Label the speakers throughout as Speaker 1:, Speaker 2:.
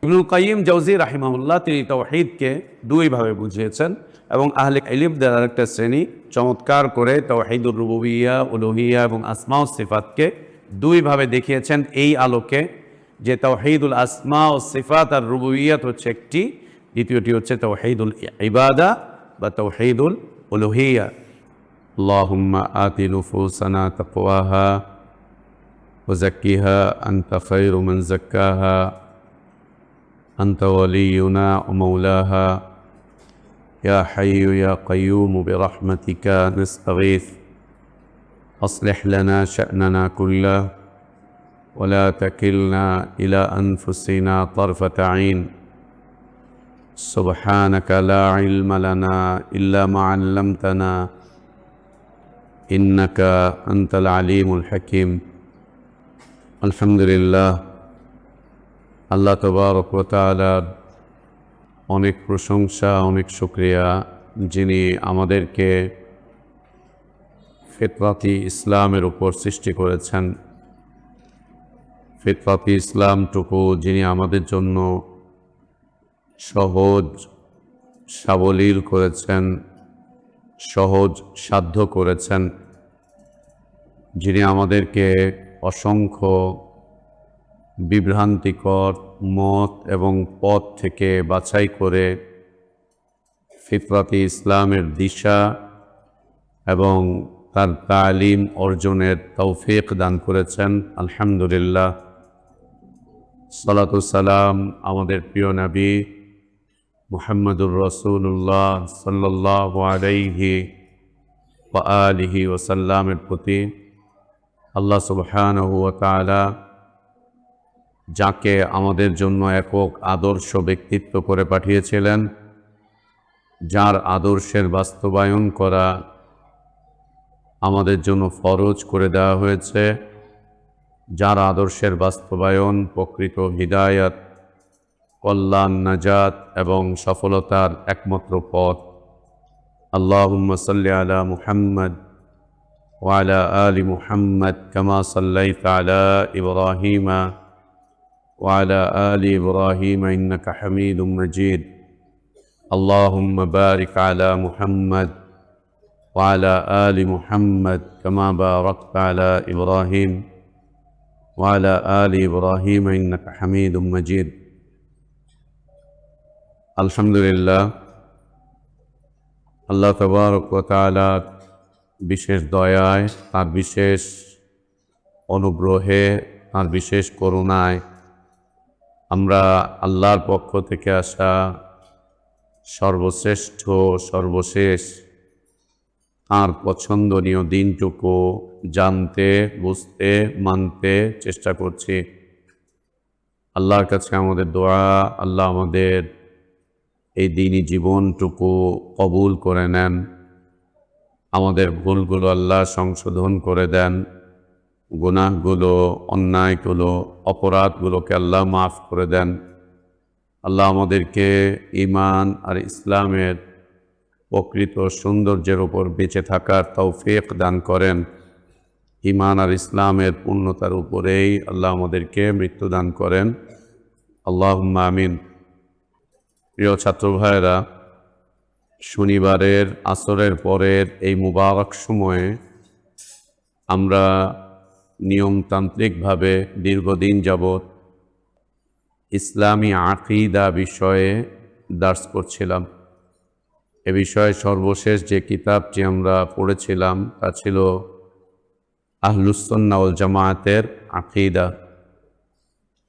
Speaker 1: ইবনুল কাইয়িম জাওজি রাহিমাহুল্লাহ তিনি তাওহীদকে দুইভাবে বুঝিয়েছেন এবং আহলে ইলমদের আরেকটা শ্রেণী চমৎকার করে তাওহীদুর রুবুবিয়্যাহ, উলুহিয়্যাহ এবং আসমা ও সিফাতকে দুইভাবে দেখিয়েছেন এই আলোকে যে তাওহীদুল আসমা ও সিফাত আর রুবুবিয়্যাত হচ্ছে একটি, দ্বিতীয়টি হচ্ছে তাওহীদুল ইবাদা বা তাওহীদুল উলুহিয়্যাহ। আল্লাহুম্মা আতি নুফুসানা তাকওয়াহা ওয়া যাক্কিহা আনতা খায়রু মান যাক্কাহা أنت ولينا ومولاها يا حي يا قيوم برحمتك نستغيث أصلح لنا شأننا كله ولا تكلنا إلى أنفسنا طرفة عين سبحانك لا علم لنا إلا ما علمتنا إنك أنت العليم الحكيم الحمد لله। আল্লাহ তাবারক ওয়া তাআলার অনেক প্রশংসা, অনেক শুকরিয়া, যিনি আমাদেরকে ফিতরাতি ইসলামের উপর সৃষ্টি করেছেন। ফিতরাতি ইসলামটুকু যিনি আমাদের জন্য সহজ সাবলীল করেছেন, সহজ সাধ্য করেছেন, যিনি আমাদেরকে অসংখ্য বিভ্রান্তিকর মত এবং পথ থেকে বাছাই করে ফিতরাতি ইসলামের দিশা এবং তার তালিম অর্জনের তৌফিক দান করেছেন। আলহামদুলিল্লাহ। সালাতু সালাম আমাদের প্রিয় নবী মুহাম্মদুর রাসূলুল্লাহ সাল্লাল্লাহু আলাইহি ওয়া আলিহি ওয়াসাল্লামের প্রতি। আল্লাহ সুবহানাহু ওয়া তাআলা যাকে আমাদের জন্য একক আদর্শ ব্যক্তিত্ব করে পাঠিয়েছিলেন, যার আদর্শের বাস্তবায়ন করা আমাদের জন্য ফরজ করে দেওয়া হয়েছে, যার আদর্শের বাস্তবায়ন প্রকৃত হিদায়াত, কল্যাণ, নাজাত এবং সফলতার একমাত্র পথ। আল্লাহুম্মা সাল্লি আলা মুহাম্মদ ওয়া আলা আলি মুহাম্মদ কামা সাল্লাইতা আলা ইব্রাহিমা وعلى آل إبراهيم إنك حميد مجيد اللهم بارك على محمد وعلى آل محمد كما باركت على إبراهيم وعلى آل إبراهيم إنك حميد مجيد। আলহামদুলিল্লাহ, আল্লাহ তাবারক ওয়া তাআলা বিশেষ দয়ায়, তার বিশেষ অনুগ্রহে, তার বিশেষ করুণায় আমরা আল্লাহর পক্ষ থেকে আসা সর্বশ্রেষ্ঠ, সর্বশেষ তাঁর পছন্দনীয় দিনটুকু জানতে, বুঝতে, মানতে চেষ্টা করছি। আল্লাহর কাছে আমাদের দোয়া, আল্লাহ আমাদের এই দিনই জীবনটুকু কবুল করে নেন, আমাদের ভুলগুলো আল্লাহ সংশোধন করে দেন, গুনাহগুলো, অন্যায়গুলো, অপরাধগুলোকে আল্লাহ মাফ করে দেন। আল্লাহ আমাদেরকে ঈমান আর ইসলামের প্রকৃত সৌন্দর্যের উপর বেঁচে থাকার তৌফিক দান করেন। ঈমান আর ইসলামের পূর্ণতার উপরেই আল্লাহ আমাদেরকে মৃত্যু দান করেন। আল্লাহুম্মা আমিন। প্রিয় ছাত্র ভাইয়েরা, শনিবারের আসরের পরের এই মুবারক সময়ে আমরা নিয়মতান্ত্রিকভাবে দীর্ঘদিন যাবৎ ইসলামী আকীদা বিষয়ে দার্স করছিলাম। এ বিষয়ে সর্বশেষ যে কিতাবটি আমরা পড়েছিলাম তা ছিল আহলুস সুন্নাহ ওয়াল জামায়াতের আকীদা।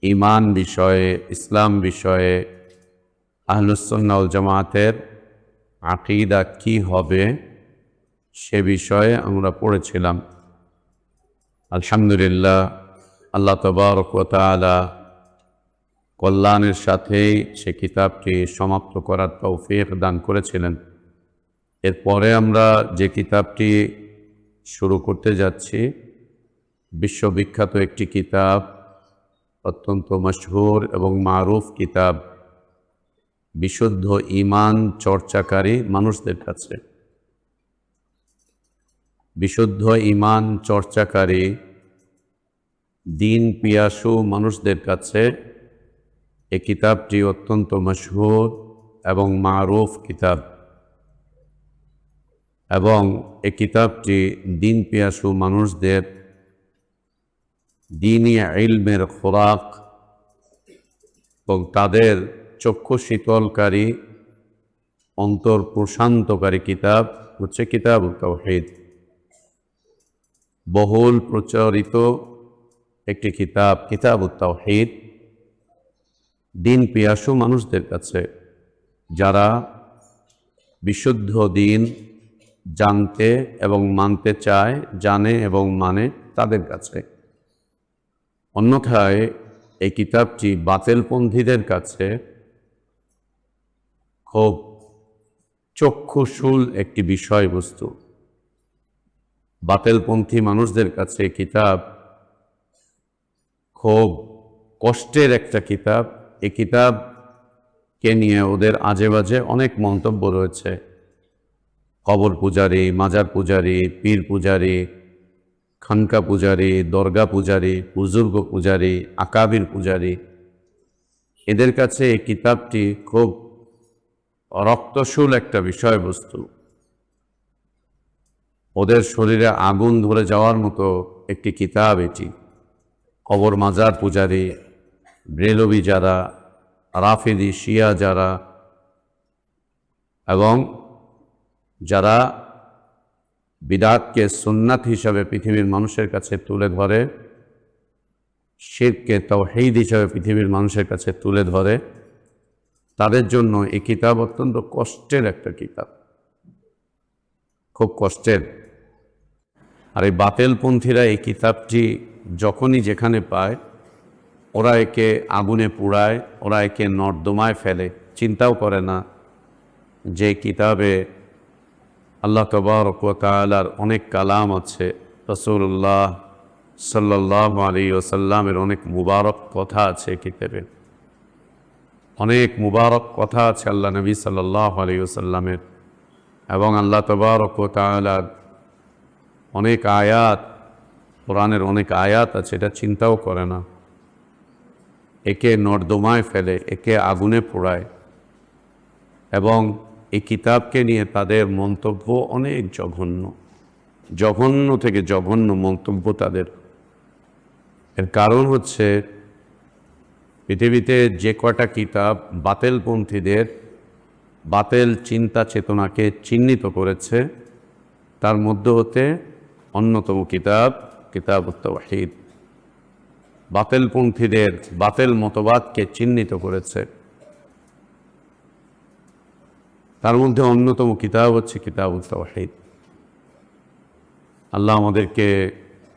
Speaker 1: ঈমান বিষয়ে, ইসলাম বিষয়ে আহলুস সুন্নাহ ওয়াল জামায়াতের আকীদা কি হবে সে বিষয়ে আমরা পড়েছিলাম। আলহামদুলিল্লাহ, আল্লাহ তাবারক ওয়া তাআলা কল্যাণের সাথেই সে কিতাবটি সমাপ্ত করার তৌফিক দান করেছিলেন। এরপরে আমরা যে কিতাবটি শুরু করতে যাচ্ছি, বিশ্ববিখ্যাত একটি কিতাব, অত্যন্ত মশহুর এবং মারুফ কিতাব, বিশুদ্ধ ঈমান চর্চাকারী মানুষদের কাছে। বিশুদ্ধ ঈমান চর্চাকারী, দিন পিয়াসু মানুষদের কাছে এই কিতাবটি অত্যন্ত মশহুর এবং মারুফ কিতাব, এবং এই কিতাবটি দিন পিয়াসু মানুষদের দ্বীনি ইলমের খোরাক এবং তাদের চক্ষু শীতলকারী, অন্তর প্রশান্তকারী কিতাব হচ্ছে কিতাবুত তাওহীদ। বহুল প্রচারিত একটি কিতাব কিতাবুত তাওহীদ দিন পিয়াসু মানুষদের কাছে, যারা বিশুদ্ধ দিন জানতে এবং মানতে চায়, জানে এবং মানে তাদের কাছে। অন্যথায় এই কিতাবটি বাতিলপন্থীদের কাছে খুব চক্ষুশূল একটি বিষয়বস্তু। বাতিলপন্থী মানুষদের কাছে কিতাব খুব কষ্টের একটা কিতাব। এই কিতাবকে নিয়ে ওদের আজে বাজে অনেক মন্তব্য রয়েছে। কবর পূজারী, মাজার পূজারী, পীর পূজারী, খানকা পূজারী, দরগা পূজারী, বুজুর্গ পূজারী, আকাবির পূজারী, এদের কাছে এই কিতাবটি খুব রক্তশূল একটা বিষয়বস্তু। ওদের শরীরে আগুন ধরে যাওয়ার মতো একটি কিতাব এটি। কবর মাজার পূজারী, ব্রেলভি যারা, রাফিদি শিয়া যারা, এবং যারা বিদআতকে সুন্নাত হিসাবে পৃথিবীর মানুষের কাছে তুলে ধরে, শিরককে তাওহীদ হিসাবে পৃথিবীর মানুষের কাছে তুলে ধরে, তাদের জন্য এই কিতাব অত্যন্ত কষ্টের একটা কিতাব, খুব কষ্টের। আর এই বাতিলপন্থীরা এই কিতাবটি যখনই যেখানে পায় ওরা একে আগুনে পুড়ায়, ওরা একে নর্দমায় ফেলে। চিন্তাও করে না যে কিতাবে আল্লাহ তাবারক ওয়া তাআলার অনেক কালাম আছে, রাসূলুল্লাহ সাল্লাল্লাহু আলাইহি ওয়াসাল্লামের অনেক মুবারক কথা আছে কিতাবে, অনেক মুবারক কথা আছে আল্লাহ নবী সাল্লাল্লাহু আলাইহি ওয়াসাল্লামের, এবং আল্লাহ তাবারক ওয়া তাআলার অনেক আয়াত, কোরআনের অনেক আয়াত আছে। এটা চিন্তাও করে না, একে নর্দমায় ফেলে, একে আগুনে পোড়ায়। এবং এই কিতাবকে নিয়ে তাদের মন্তব্য অনেক জঘন্য, জঘন্য থেকে জঘন্য মন্তব্য তাদের। এর কারণ হচ্ছে পৃথিবীতে যে কটা কিতাব বাতিলপন্থীদের বাতিল চিন্তা চেতনাকে চিহ্নিত করেছে, তার মধ্যে হতে অন্যতম কিতাব কিতাবুত তাওহীদ। বাতিলপন্থীদের বাতিল মতবাদকে চিহ্নিত করেছে, তার মধ্যে অন্যতম কিতাব হচ্ছে কিতাবুত তাওহীদ। আল্লাহ আমাদেরকে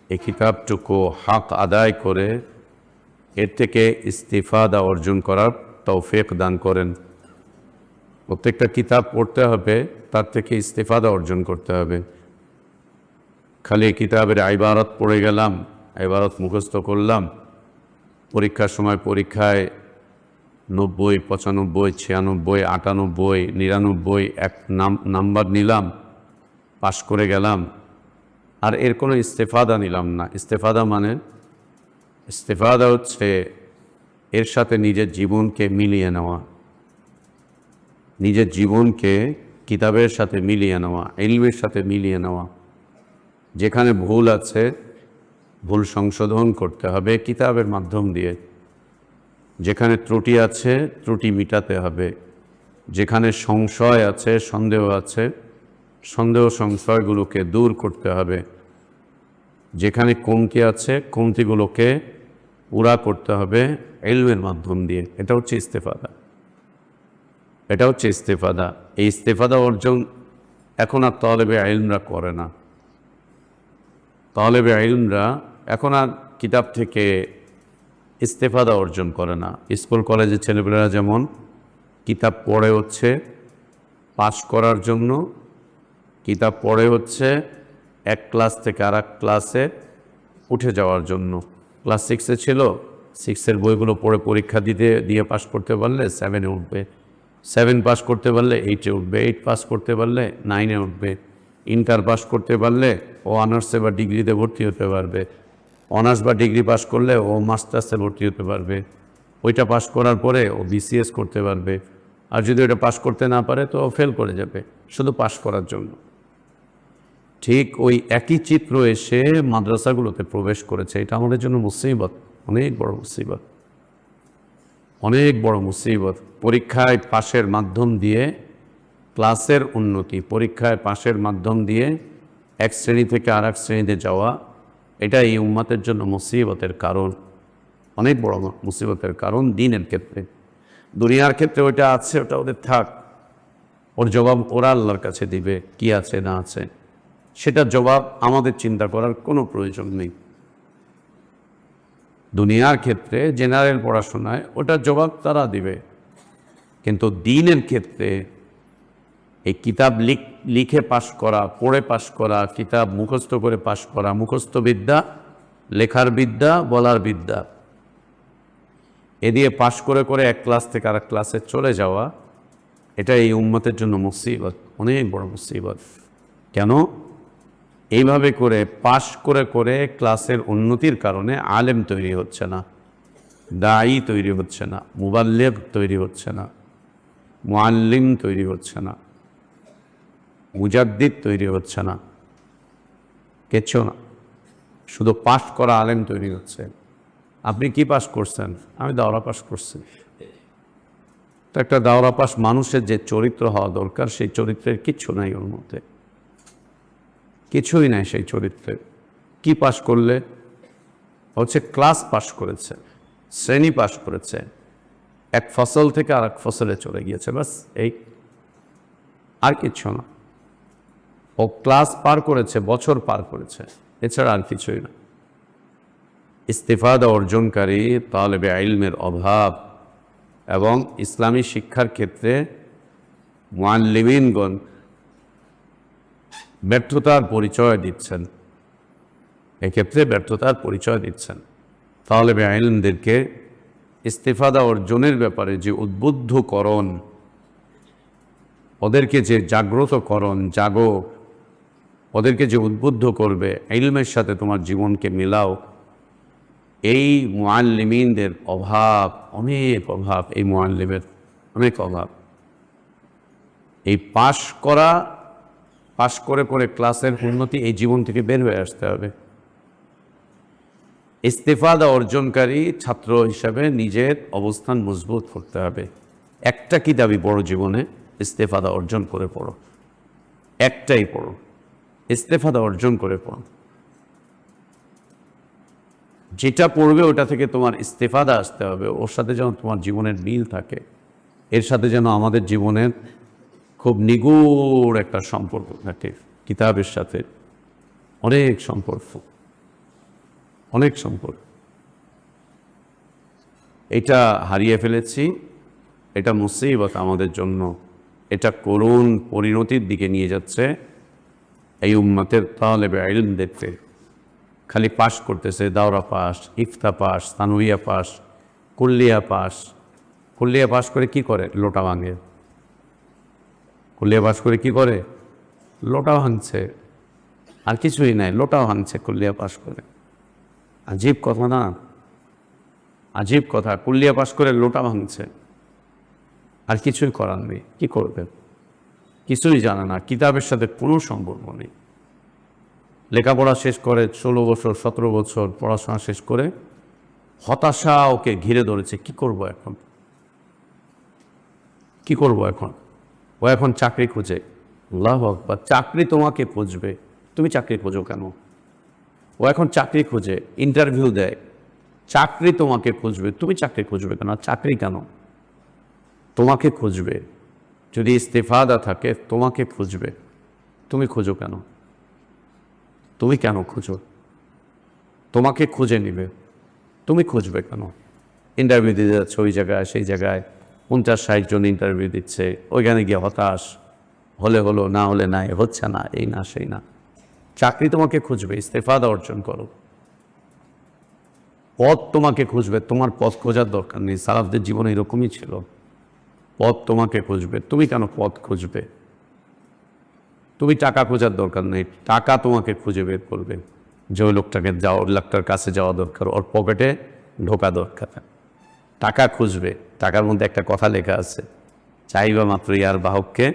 Speaker 1: এই কিতাবটুকু হক আদায় করে এর থেকে ইস্তিফাদা অর্জন করার তৌফিক দান করেন। প্রত্যেকটা কিতাব পড়তে হবে, তার থেকে ইস্তিফাদা অর্জন করতে হবে। খালি কিতাবের ইবারত পড়ে গেলাম, ইবারত মুখস্থ করলাম, পরীক্ষার সময় পরীক্ষায় 90, 95, 96, 98, 99 এক নাম্বার নিলাম, পাশ করে গেলাম, আর এর কোনো ইস্তেফাদা নিলাম না। ইস্তেফাদা মানে, ইস্তেফাদা হচ্ছে এর সাথে নিজের জীবনকে মিলিয়ে নেওয়া, নিজের জীবনকে কিতাবের সাথে মিলিয়ে নেওয়া, ইলমের সাথে মিলিয়ে নেওয়া। যেখানে ভুল আছে ভুল সংশোধন করতে হবে কিতাবের মাধ্যম দিয়ে, যেখানে ত্রুটি আছে ত্রুটি মিটাতে হবে, যেখানে সংশয় আছে সন্দেহ আছে সন্দেহ সংশয়গুলোকে দূর করতে হবে, যেখানে কমতি আছে কমতিগুলোকে পুরা করতে হবে ইলমের মাধ্যম দিয়ে। এটা হচ্ছে ইস্তেফাদা, এটা হচ্ছে ইস্তেফাদা। এই ইস্তেফাদা অর্জন এখন আর তালেবে ইলমরা করে না। তালেবে ইলমরা এখন আর কিতাব থেকে ইস্তেফাদা অর্জন করে না। স্কুল কলেজের ছেলেমেয়েরা যেমন কিতাব পড়ে হচ্ছে পাস করার জন্য, কিতাব পড়ে হচ্ছে এক ক্লাস থেকে আর এক ক্লাসে উঠে যাওয়ার জন্য। ক্লাস 6-এ ছিল, 6-এর বইগুলো পড়ে পরীক্ষা দিয়ে পাস করতে পারলে 7-এ উঠবে, 7 পাস করতে পারলে 8-এ উঠবে, 8 পাস করতে পারলে 9-এ উঠবে, ইন্টার পাস করতে পারলে ও অনার্সে বা ডিগ্রিতে ভর্তি হতে পারবে, অনার্স বা ডিগ্রি পাস করলে ও মাস্টার্সে ভর্তি হতে পারবে, ওইটা পাশ করার পরে ও বিসিএস করতে পারবে, আর যদি ওটা পাশ করতে না পারে তো ফেল করে যাবে শুধু পাশ করার জন্য। ঠিক ওই একই চিত্র এসে মাদ্রাসাগুলোতে প্রবেশ করেছে। এটা আমাদের জন্য মুসিবত, অনেক বড় মুসিবত, অনেক বড় মুসিবত। পরীক্ষায় পাশের মাধ্যম দিয়ে ক্লাসের উন্নতি, পরীক্ষায় পাশের মাধ্যম দিয়ে এক শ্রেণী থেকে আর এক শ্রেণীতে যাওয়া, এটা এই উম্মতের জন্য মুসিবতের কারণ, অনেক বড় মুসিবতের কারণ দ্বীনের ক্ষেত্রে। দুনিয়ার ক্ষেত্রে ওইটা আছে, ওটা ওদের থাক, ওর জবাব ওরা আল্লাহর কাছে দিবে, কি আছে না আছে সেটার জবাব আমাদের চিন্তা করার কোনো প্রয়োজন নেই। দুনিয়ার ক্ষেত্রে জেনারেল পড়াশোনায় ওটার জবাব তারা দিবে, কিন্তু দ্বীনের ক্ষেত্রে এই কিতাব লিখে পাশ করা, পড়ে পাশ করা, কিতাব মুখস্থ করে পাশ করা, মুখস্থ বিদ্যা, লেখার বিদ্যা, বলার বিদ্যা, এ দিয়ে পাশ করে করে এক ক্লাস থেকে আরেক ক্লাসে চলে যাওয়া, এটা এই উম্মতের জন্য মুসিবত, অনেক বড় মুসিবত। কেন? এইভাবে করে পাশ করে করে ক্লাসের উন্নতির কারণে আলেম তৈরি হচ্ছে না, দায়ী তৈরি হচ্ছে না, মুবাল্লিগ তৈরি হচ্ছে না, মুআল্লিম তৈরি হচ্ছে না, মুজাদ্দিদ তৈরি হচ্ছে না, কিচ্ছু না, শুধু পাশ করা আলেম তৈরি হচ্ছে। আপনি কি পাশ করছেন? আমি দাওরা পাশ করছি। তো একটা দাওরা পাশ মানুষের যে চরিত্র হওয়া দরকার, সেই চরিত্রের কিচ্ছু নাই ওর মধ্যে, কিছুই নাই সেই চরিত্রের। কি পাশ করলে? হচ্ছে ক্লাস পাশ করেছে, শ্রেণী পাশ করেছে, এক ফসল থেকে আর এক ফসলে চলে গিয়েছে, বাস এই, আর কিচ্ছু না। ও ক্লাস পার করেছে, বছর পার করেছে, এছাড়া আর কিছুই না। ইস্তেফাদা অর্জনকারী তালেবে ইলমের অভাব এবং ইসলামী শিক্ষার ক্ষেত্রে মুআল্লিমিনগণ ব্যর্থতার পরিচয় দিচ্ছেন, এক্ষেত্রে ব্যর্থতার পরিচয় দিচ্ছেন। তালেবে ইলমদেরকে ইস্তেফাদা অর্জনের ব্যাপারে যে উদ্বুদ্ধকরণ, ওদেরকে যে জাগ্রতকরণ, জাগো, ওদেরকে যে উদ্বুদ্ধ করবে ইলমের সাথে তোমার জীবনকে মিলাও, এই মুআল্লিমিনদের অভাব, অনেক অভাব, এই মুআল্লিমের অনেক অভাব। এই পাশ করে করে ক্লাসের উন্নতি, এই জীবন থেকে বের হয়ে আসতে হবে। ইস্তেফাদা অর্জনকারী ছাত্র হিসাবে নিজের অবস্থান মজবুত করতে হবে। একটা কিতাবই পড়ো জীবনে, ইস্তেফাদা অর্জন করে পড়ো, একটাই পড়ো, ইস্তেফাদা অর্জন করে পড়ো। যেটা পড়বে ওটা থেকে তোমার ইস্তেফাদা আসতে হবে, ওর সাথে যেন তোমার জীবনের মিল থাকে, এর সাথে যেন আমাদের জীবনের খুব নিগুড় একটা সম্পর্ক থাকে, কিতাবের সাথে অনেক সম্পর্ক, অনেক সম্পর্ক। এটা হারিয়ে ফেলেছি, এটা মুসিবত আমাদের জন্য, এটা করুণ পরিণতির দিকে নিয়ে যাচ্ছে। এই উম্মতের তালেবে ইলমদেরকে খালি পাশ করতেছে, দাওরা পাস, ইফতা পাস, সানউইয়া পাস, কুল্লিয়া পাস। কুল্লিয়া পাস করে কি করে? লোটা ভাঙে। কুল্লিয়া পাস করে কি করে? লোটা ভাঙছে, আর কিছুই নাই, লোটাও ভাঙছে কুল্লিয়া পাস করে। আজীব কথা না? আজীব কথা। কুল্লিয়া পাস করে লোটা ভাঙছে, আর কিছুই করার নেই। কী করবে? কিছুই জানে না, কিতাবের সাথে কোনো সম্পর্ক নেই। লেখাপড়া শেষ করে 16 বছর 17 বছর পড়াশোনা শেষ করে হতাশা ওকে ঘিরে ধরেছে। কি করব এখন? কি করব এখন? ও এখন চাকরি খুঁজে। আল্লাহু আকবার! চাকরি তোমাকে খুঁজবে, তুমি চাকরি খোঁজো কেন? ও এখন চাকরি খুঁজে, ইন্টারভিউ দেয়, চাকরি তোমাকে খুঁজবে, তুমি চাকরি খুঁজবে কেন? চাকরি কেন? তোমাকে খুঁজবে। যদি ইস্তেফাদা থাকে তোমাকে খুঁজবে, তুমি খোঁজো কেন? তুমি কেন খুঁজো? তোমাকে খুঁজে নিবে, তুমি খুঁজবে কেন? ইন্টারভিউ দিতে যাচ্ছে ওই জায়গায়, সেই জায়গায় 50-60 জন ইন্টারভিউ দিচ্ছে, ওইখানে গিয়ে হতাশ, হলে হলো, না হলে নাই, হচ্ছে না, এই না সেই না। চাকরি তোমাকে খুঁজবে, ইস্তেফাদা অর্জন করো। পথ তোমাকে খুঁজবে, তোমার পথ খোঁজার দরকার নেই। সালাফদের জীবনে এরকমই ছিল, পথ তোমাকে খুঁজবে, তুমি কেন পথ খুঁজবে? তুমি টাকা খোঁজার দরকার নেই, টাকা তোমাকে খুঁজে বের করবে। যে ওই লোকটাকে যাওয়া, লোকটার কাছে যাওয়া দরকার, ওর পকেটে ঢোকা দরকার। টাকা খুঁজবে, টাকার মধ্যে একটা কথা লেখা আছে, চাইবা মাত্র ইয়ার বাহককে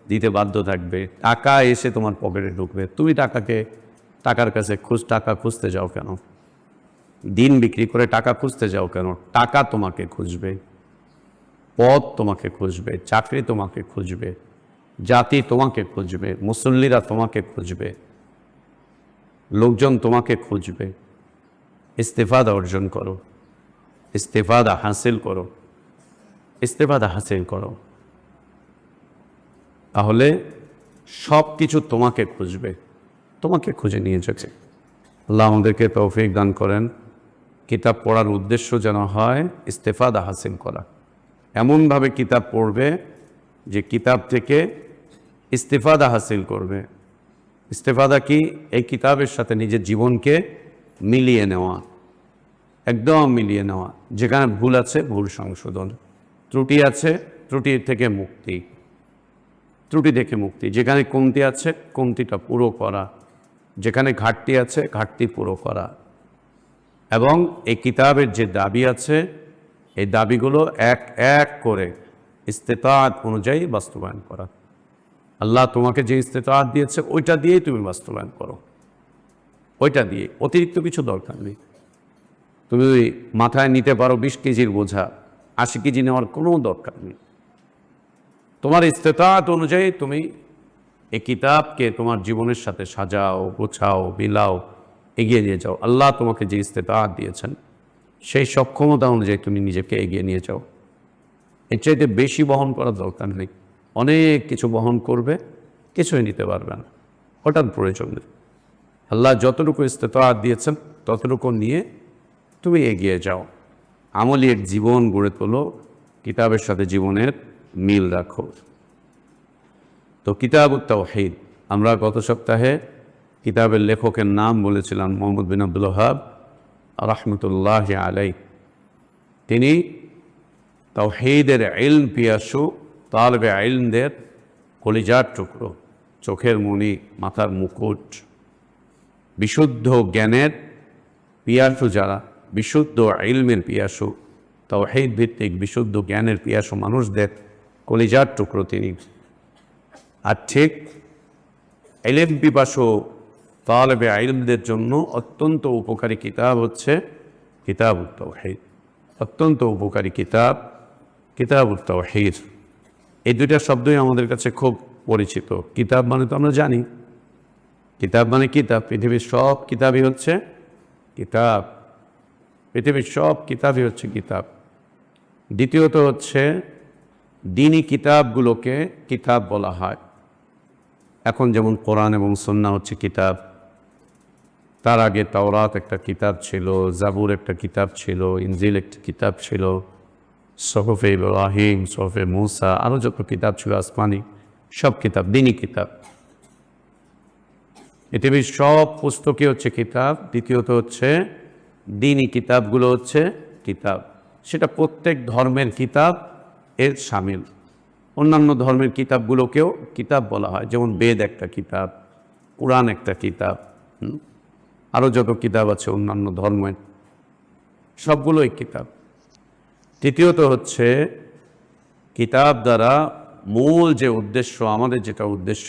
Speaker 1: দিতে বাধ্য থাকবে। টাকা এসে তোমার পকেটে ঢুকবে, তুমি টাকার কাছে টাকা খুঁজতে যাও কেন? দিন বিক্রি করে টাকা খুঁজতে যাও কেন? টাকা তোমাকে খুঁজবে, পদ তোমাকে খুঁজবে, চাকরি তোমাকে খুঁজবে, জাতি তোমাকে খুঁজবে, মুসল্লিরা তোমাকে খুঁজবে, লোকজন তোমাকে খুঁজবে। ইস্তেফাদা অর্জন করো, ইস্তেফাদা হাসিল করো, ইস্তেফাদা হাসিল করো, তাহলে সব কিছু তোমাকে খুঁজবে, তোমাকে খুঁজে নিয়ে যাচ্ছে। আল্লাহ আমাদেরকে তৌফিক দান করেন। কিতাব পড়ার উদ্দেশ্য যেন হয় ইস্তেফাদা হাসিল করা, এমনভাবে কিতাব পড়বে যে কিতাব থেকে ইস্তেফাদা হাসিল করবে। ইস্তেফাদা কি? এই কিতাবের সাথে নিজের জীবনকে মিলিয়ে নেওয়া, একদম মিলিয়ে নেওয়া। যেখানে ভুল আছে ভুল সংশোধন, ত্রুটি আছে ত্রুটি থেকে মুক্তি, ত্রুটি থেকে মুক্তি। যেখানে কমতি আছে কমতিটা পুরো করা, যেখানে ঘাটতি আছে ঘাটতি পুরো করা। এবং এই কিতাবের যে দাবি আছে এই দাবিগুলো এক এক করে ইস্তেতাআত অনুযায়ী বাস্তবায়ন করা। আল্লাহ তোমাকে যে ইস্তেতাআত দিয়েছে ওইটা দিয়েই তুমি বাস্তবায়ন করো, ওইটা দিয়ে, অতিরিক্ত কিছু দরকার নেই। তুমি মাথায় নিতে পারো 20 কেজির বোঝা, 80 কেজি নেওয়ার কোনো দরকার নেই। তোমার ইস্তেতাআত অনুযায়ী তুমি এই কিতাবকে তোমার জীবনের সাথে সাজাও, গোছাও, বিলাও, এগিয়ে নিয়ে যাও। আল্লাহ তোমাকে যে ইস্তেতাআত দিয়েছেন সেই সক্ষমতা অনুযায়ী তুমি নিজেকে এগিয়ে নিয়ে যাও। এর চাইতে বেশি বহন করার দরকার নেই। অনেক কিছু বহন করবে, কিছুই নিতে পারবে না, হঠাৎ প্রয়োজন নেই। আল্লাহ যতটুকু ইস্তেতাআত দিয়েছেন ততটুকু নিয়ে তুমি এগিয়ে যাও। আমলি এক জীবন গড়ে তোলো, কিতাবের সাথে জীবনের মিল রাখো। তো কিতাবুত তাওহীদ, আমরা গত সপ্তাহে কিতাবের লেখকের নাম বলেছিলাম মোহাম্মদ বিন আব্দুল ওয়াহাব রাহমাতুল্লাহি আলাইহি। তিনি তাওহীদের ইলম পিয়াসু, তালেবে ইলমদের কলিজার টুকরো, চোখের মণি, মাথার মুকুট, বিশুদ্ধ জ্ঞানের পিয়াসু যারা, বিশুদ্ধ ইলমের পিয়াসু, তাওহীদ ভিত্তিক বিশুদ্ধ জ্ঞানের পিয়াসু মানুষদের কলিজার টুকরো তিনি। আর ঠিক ইলম পিপাসু তালেবে ইলমদের জন্য অত্যন্ত উপকারী কিতাব হচ্ছে কিতাবুত তাওহীদ। অত্যন্ত উপকারী কিতাব কিতাবুত তাওহীদ। এই দুইটা শব্দই আমাদের কাছে খুব পরিচিত। কিতাব মানে তো আমরা জানি, কিতাব মানে কিতাব, পৃথিবীর সব কিতাবই হচ্ছে কিতাব, পৃথিবীর সব কিতাবই হচ্ছে কিতাব। দ্বিতীয়ত হচ্ছে দ্বীনি কিতাবগুলোকে কিতাব বলা হয়। এখন যেমন কোরআন এবং সুন্নাহ হচ্ছে কিতাব, তার আগে তাওরাত একটা কিতাব ছিল, জাবুর একটা কিতাব ছিল, ইনজিল একটা কিতাব ছিল, সহফে ইব্রাহিম, সহফে মুসা, আরও যত কিতাব ছিল আসমানি, সব কিতাব দ্বীনি কিতাব। পৃথিবীর সব পুস্তকই হচ্ছে কিতাব। দ্বিতীয়ত হচ্ছে দ্বীনি কিতাবগুলো হচ্ছে কিতাব, সেটা প্রত্যেক ধর্মের কিতাব এর শামিল। অন্যান্য ধর্মের কিতাবগুলোকেও কিতাব বলা হয়, যেমন বেদ একটা কিতাব, কুরআন একটা কিতাব, আরও যত কিতাব আছে অন্যান্য ধর্মের সবগুলোই কিতাব। তৃতীয়ত হচ্ছে কিতাব দ্বারা মূল যে উদ্দেশ্য, আমাদের যেটা উদ্দেশ্য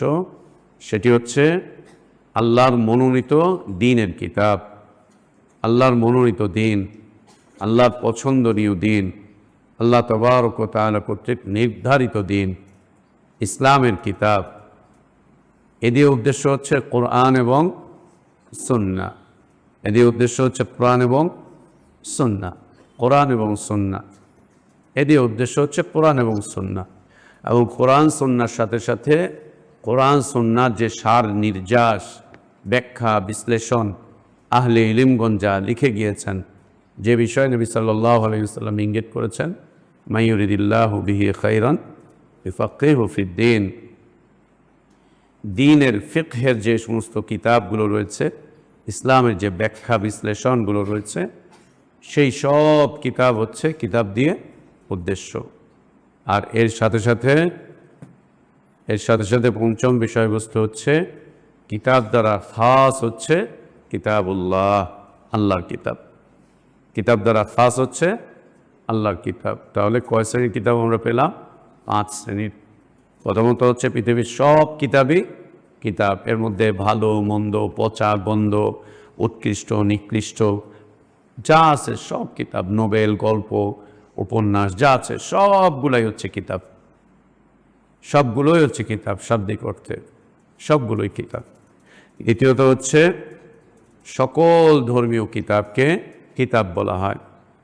Speaker 1: সেটি হচ্ছে আল্লাহর মনোনীত দ্বীনের কিতাব, আল্লাহর মনোনীত দ্বীন, আল্লাহর পছন্দনীয় দ্বীন, আল্লাহ তাবারক ওয়া তাআলা কর্তৃক নির্ধারিত দ্বীন, ইসলামের কিতাব। এদের উদ্দেশ্য হচ্ছে কোরআন এবং সুন্নাহ। এদের উদ্দেশ্য হচ্ছে কোরআন এবং সুন্নাহ, কোরআন এবং সুন্নাহ। এদের উদ্দেশ্য হচ্ছে কোরআন এবং সুন্নাহ। এবং কোরআন সুন্নাহর সাথে সাথে কোরআন সুন্নাহর যে সার নির্যাস, ব্যাখ্যা, বিশ্লেষণ আহলে ইলমগণ যা লিখে গিয়েছেন, যে বিষয়ে নবী সাল্লাল্লাহু আলাইহি ওয়াসাল্লাম ইঙ্গিত করেছেন, মান ইউরিদিল্লাহু বিহি খায়রান ইউফাক্কিহু ফিদ্দীন। দ্বীনের ফিকহের যে সমস্ত কিতাবগুলো রয়েছে, ইসলামের যে ব্যাখ্যা বিশ্লেষণগুলো রয়েছে, সেই সব কিতাব হচ্ছে কিতাব দিয়ে উদ্দেশ্য। আর এর সাথে সাথে পঞ্চম বিষয়বস্তু হচ্ছে কিতাব দ্বারা খাস হচ্ছে কিতাবুল্লাহ, আল্লাহর কিতাব। কিতাব দ্বারা খাস হচ্ছে আল্লাহর কিতাব। তাহলে কয় শ্রেণীর কিতাব আমরা পেলাম? 5 শ্রেণীর। প্রথমত হচ্ছে পৃথিবীর সব কিতাবই কিতাব, এর মধ্যে ভালো মন্দ, পচা গন্ধ, উৎকৃষ্ট নিকৃষ্ট যা আছে সব কিতাব, নোবেল, গল্প, উপন্যাস যা আছে সবগুলাই হচ্ছে কিতাব, সবগুলোই হচ্ছে কিতাব শাব্দিক অর্থে, সবগুলোই কিতাব। দ্বিতীয়ত হচ্ছে সকল ধর্মীয় কিতাবকে কিতাব বলা হয়,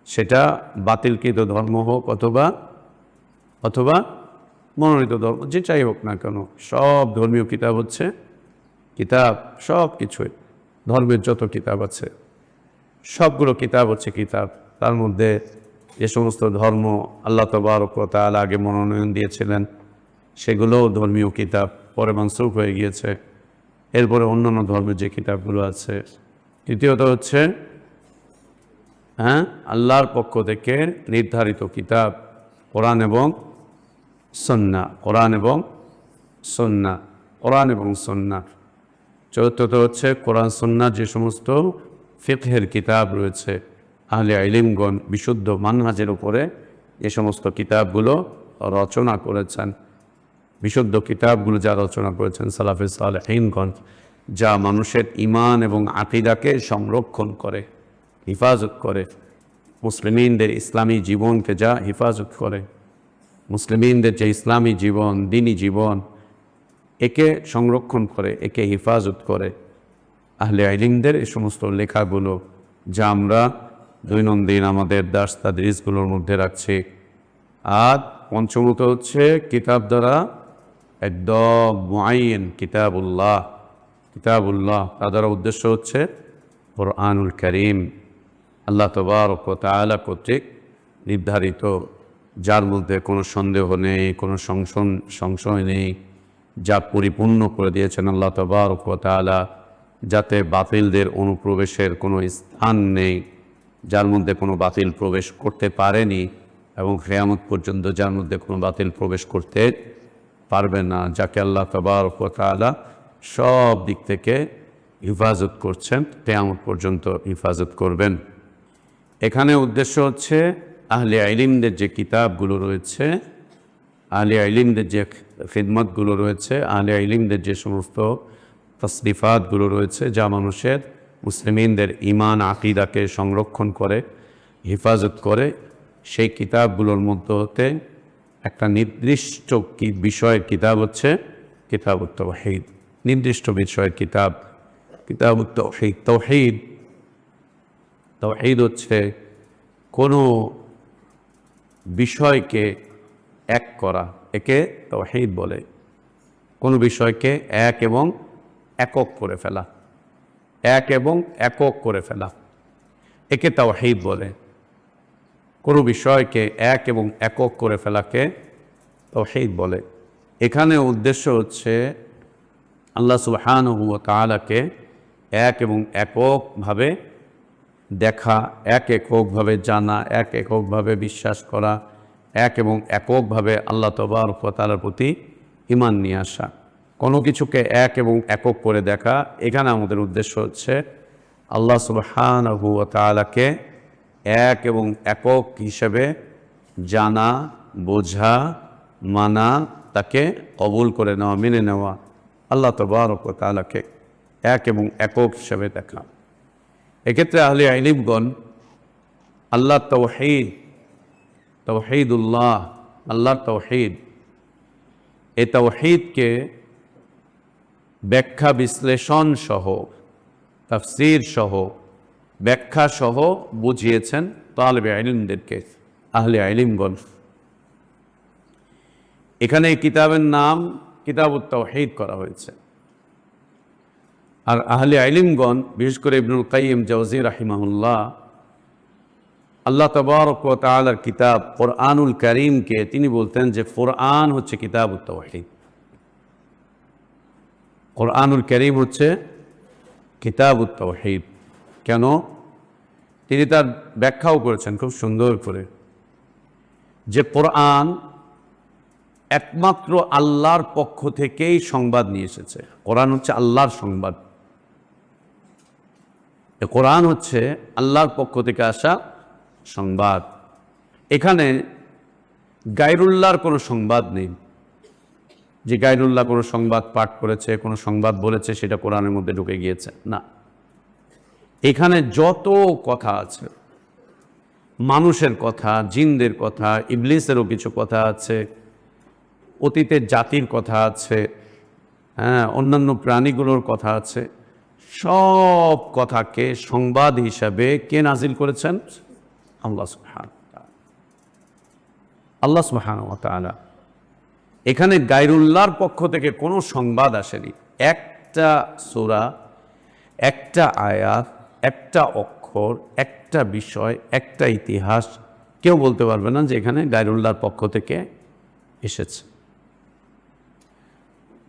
Speaker 1: সেটা বাতিলকৃত ধর্ম হোক অথবা মনোনীত ধর্ম, যেটাই হোক না কেন, সব ধর্মীয় কিতাব হচ্ছে কিতাব। সব কিছুই ধর্মের যত কিতাব আছে সবগুলো কিতাব হচ্ছে কিতাব। তার মধ্যে যে সমস্ত ধর্ম আল্লাহ তাবারক ওয়া তাআলা আগে মনোনয়ন দিয়েছিলেন সেগুলোও ধর্মীয় কিতাব, পরে মানসুখ হয়ে গিয়েছে। এরপরে অন্যান্য ধর্মের যে কিতাবগুলো আছে। তৃতীয়ত হচ্ছে আল্লাহর পক্ষ থেকে নির্ধারিত কিতাব, কোরআন এবং সুন্নাহ, কোরআন এবং সুন্নাহ, কোরআন এবং সুন্নাহ। চতুর্থত হচ্ছে কোরআন সুন্নাহ যে সমস্ত ফিকহের কিতাব রয়েছে, আহলে ইলমগণ বিশুদ্ধ মানহাজের উপরে যে সমস্ত কিতাবগুলো রচনা করেছেন, বিশুদ্ধ কিতাবগুলো যা রচনা করেছেন সালাফে সালেহিনগণ, যা মানুষের ঈমান এবং আকীদাকে সংরক্ষণ করে, হিফাজত করে, মুসলিমিনদের ইসলামী জীবনকে যা হিফাজত করে, মুসলিমিনদের যে ইসলামী জীবন, দ্বীনি জীবন, একে সংরক্ষণ করে, একে হিফাজত করে আহলে ইলমদের এই সমস্ত লেখাগুলো, যা আমরা দৈনন্দিন আমাদের দার্স তাদরিসগুলোর মধ্যে রাখছি। আর পঞ্চমত হচ্ছে কিতাব দ্বারা একদম মুআয়্যান কিতাবুল্লাহ, তার দ্বারা উদ্দেশ্য হচ্ছে কুরআনুল কারীম, আল্লাহ তাবারক ওয়া তাআলা কর্তৃক নির্ধারিত, যার মধ্যে কোনো সন্দেহ নেই, কোনো সংশয় নেই, যা পরিপূর্ণ করে দিয়েছেন আল্লাহ তাবারক ওয়া তাআলা, যাতে বাতিলদের অনুপ্রবেশের কোনো স্থান নেই, যার মধ্যে কোনো বাতিল প্রবেশ করতে পারেনি এবং কিয়ামত পর্যন্ত যার মধ্যে কোনো বাতিল প্রবেশ করতে পারবে না, যাকে আল্লাহ তাবারক ওয়া তাআলা সব দিক থেকে হিফাজত করছেন, কিয়ামত পর্যন্ত হিফাজত করবেন। এখানে উদ্দেশ্য হচ্ছে আহলে ইলমদের যে কিতাবগুলো রয়েছে, আহলে ইলমদের যে খিদমতগুলো রয়েছে, আহলে ইলমদের যে সমস্ত তাসনিফাতগুলো রয়েছে, যা মানুষের মুসলিমিনদের ঈমান আকীদাকে সংরক্ষণ করে, হিফাজত করে, সেই কিতাবগুলোর মধ্যে হতে একটা নির্দিষ্ট বিষয়ের কিতাব হচ্ছে কিতাবুত তাওহীদ, নির্দিষ্ট বিষয়ের কিতাব কিতাবুত তাওহীদ। তাওহীদ হচ্ছে কোনো বিষয়কে এক করা, একে তাওহীদ বলে। কোনো বিষয়কে এক এবং একক করে ফেলা, এক এবং একক করে ফেলা, একে তাওহীদ বলে। কোনো বিষয়কে এক এবং একক করে ফেলাকে তাওহীদ বলে। এখানে উদ্দেশ্য হচ্ছে আল্লাহ সুবহানাহু ওয়া তাআলাকে এক এবং এককভাবে দেখা, এক এককভাবে জানা, এক এককভাবে বিশ্বাস করা, এক এবং এককভাবে আল্লাহ তাবারক ওয়া তাআলার প্রতি ঈমান নিয়ে আসা, কোনো কিছুকে এক এবং একক করে দেখা। এখানে আমাদের উদ্দেশ্য হচ্ছে আল্লাহ সুবহানাহু ওয়া তাআলাকে এক এবং একক হিসেবে জানা, বোঝা, মানা, তাকে কবুল করে নেওয়া, মেনে নেওয়া, আল্লাহ তাবারক ওয়া তাআলাকে এক এবং একক হিসেবে দেখা। এক্ষেত্রে আহলে ইলমগণ আল্লাহ তাওহীদুল্লাহ, আল্লাহর তাওহীদ, এই তাওহীদকে ব্যাখ্যা বিশ্লেষণ সহ, তাফসীর সহ, ব্যাখ্যা সহ বুঝিয়েছেন তালেবে ইলমদেরকে, আহলে ইলমগণ। এখানে এই কিতাবের নাম কিতাবুত তাওহীদ করা হয়েছে। আর আহলে ইলমগণ, বিশেষ করে ইবনুল কাইয়িম জাওযী রাহিমাহুল্লাহ, আল্লাহ তাবারক ওয়া তাআলার কিতাব কুরআনুল কারীমকে তিনি বলতেন যে কুরআন হচ্ছে কিতাবুত তাওহীদ, কুরআনুল কারীম হচ্ছে কিতাবুত তাওহীদ। কেন? তিনি তার ব্যাখ্যাও করেছেন খুব সুন্দর করে, যে কোরআন একমাত্র আল্লাহর পক্ষ থেকেই সংবাদ নিয়ে এসেছে। কোরআন হচ্ছে আল্লাহর সংবাদ, কোরআন হচ্ছে আল্লাহর পক্ষ থেকে আসা সংবাদ। এখানে গায়রুল্লাহর কোনো সংবাদ নেই যে গায়রুল্লাহ কোনো সংবাদ পাঠ করেছে, কোনো সংবাদ বলেছে, সেটা কোরআনের মধ্যে ঢুকে গিয়েছে, না। এখানে যত কথা আছে, মানুষের কথা, জিনদের কথা, ইবলিসেরও কিছু কথা আছে, অতীতের জাতির কথা আছে, হ্যাঁ, অন্যান্য প্রাণীগুলোর কথা আছে, সব কথাকে সংবাদ হিসাবে কে নাজিল করেছেন? আল্লাহ সুবহানাহু ওয়া তাআলা। আল্লাহ সুবহানাহু ওয়া তাআলা। এখানে গায়রুল্লাহর পক্ষ থেকে কোনো সংবাদ আসেনি। একটা সূরা, একটা আয়াত, একটা অক্ষর, একটা বিষয়, একটা ইতিহাস, কেউ বলতে পারবে না যে এখানে গায়রুল্লাহর পক্ষ থেকে এসেছে।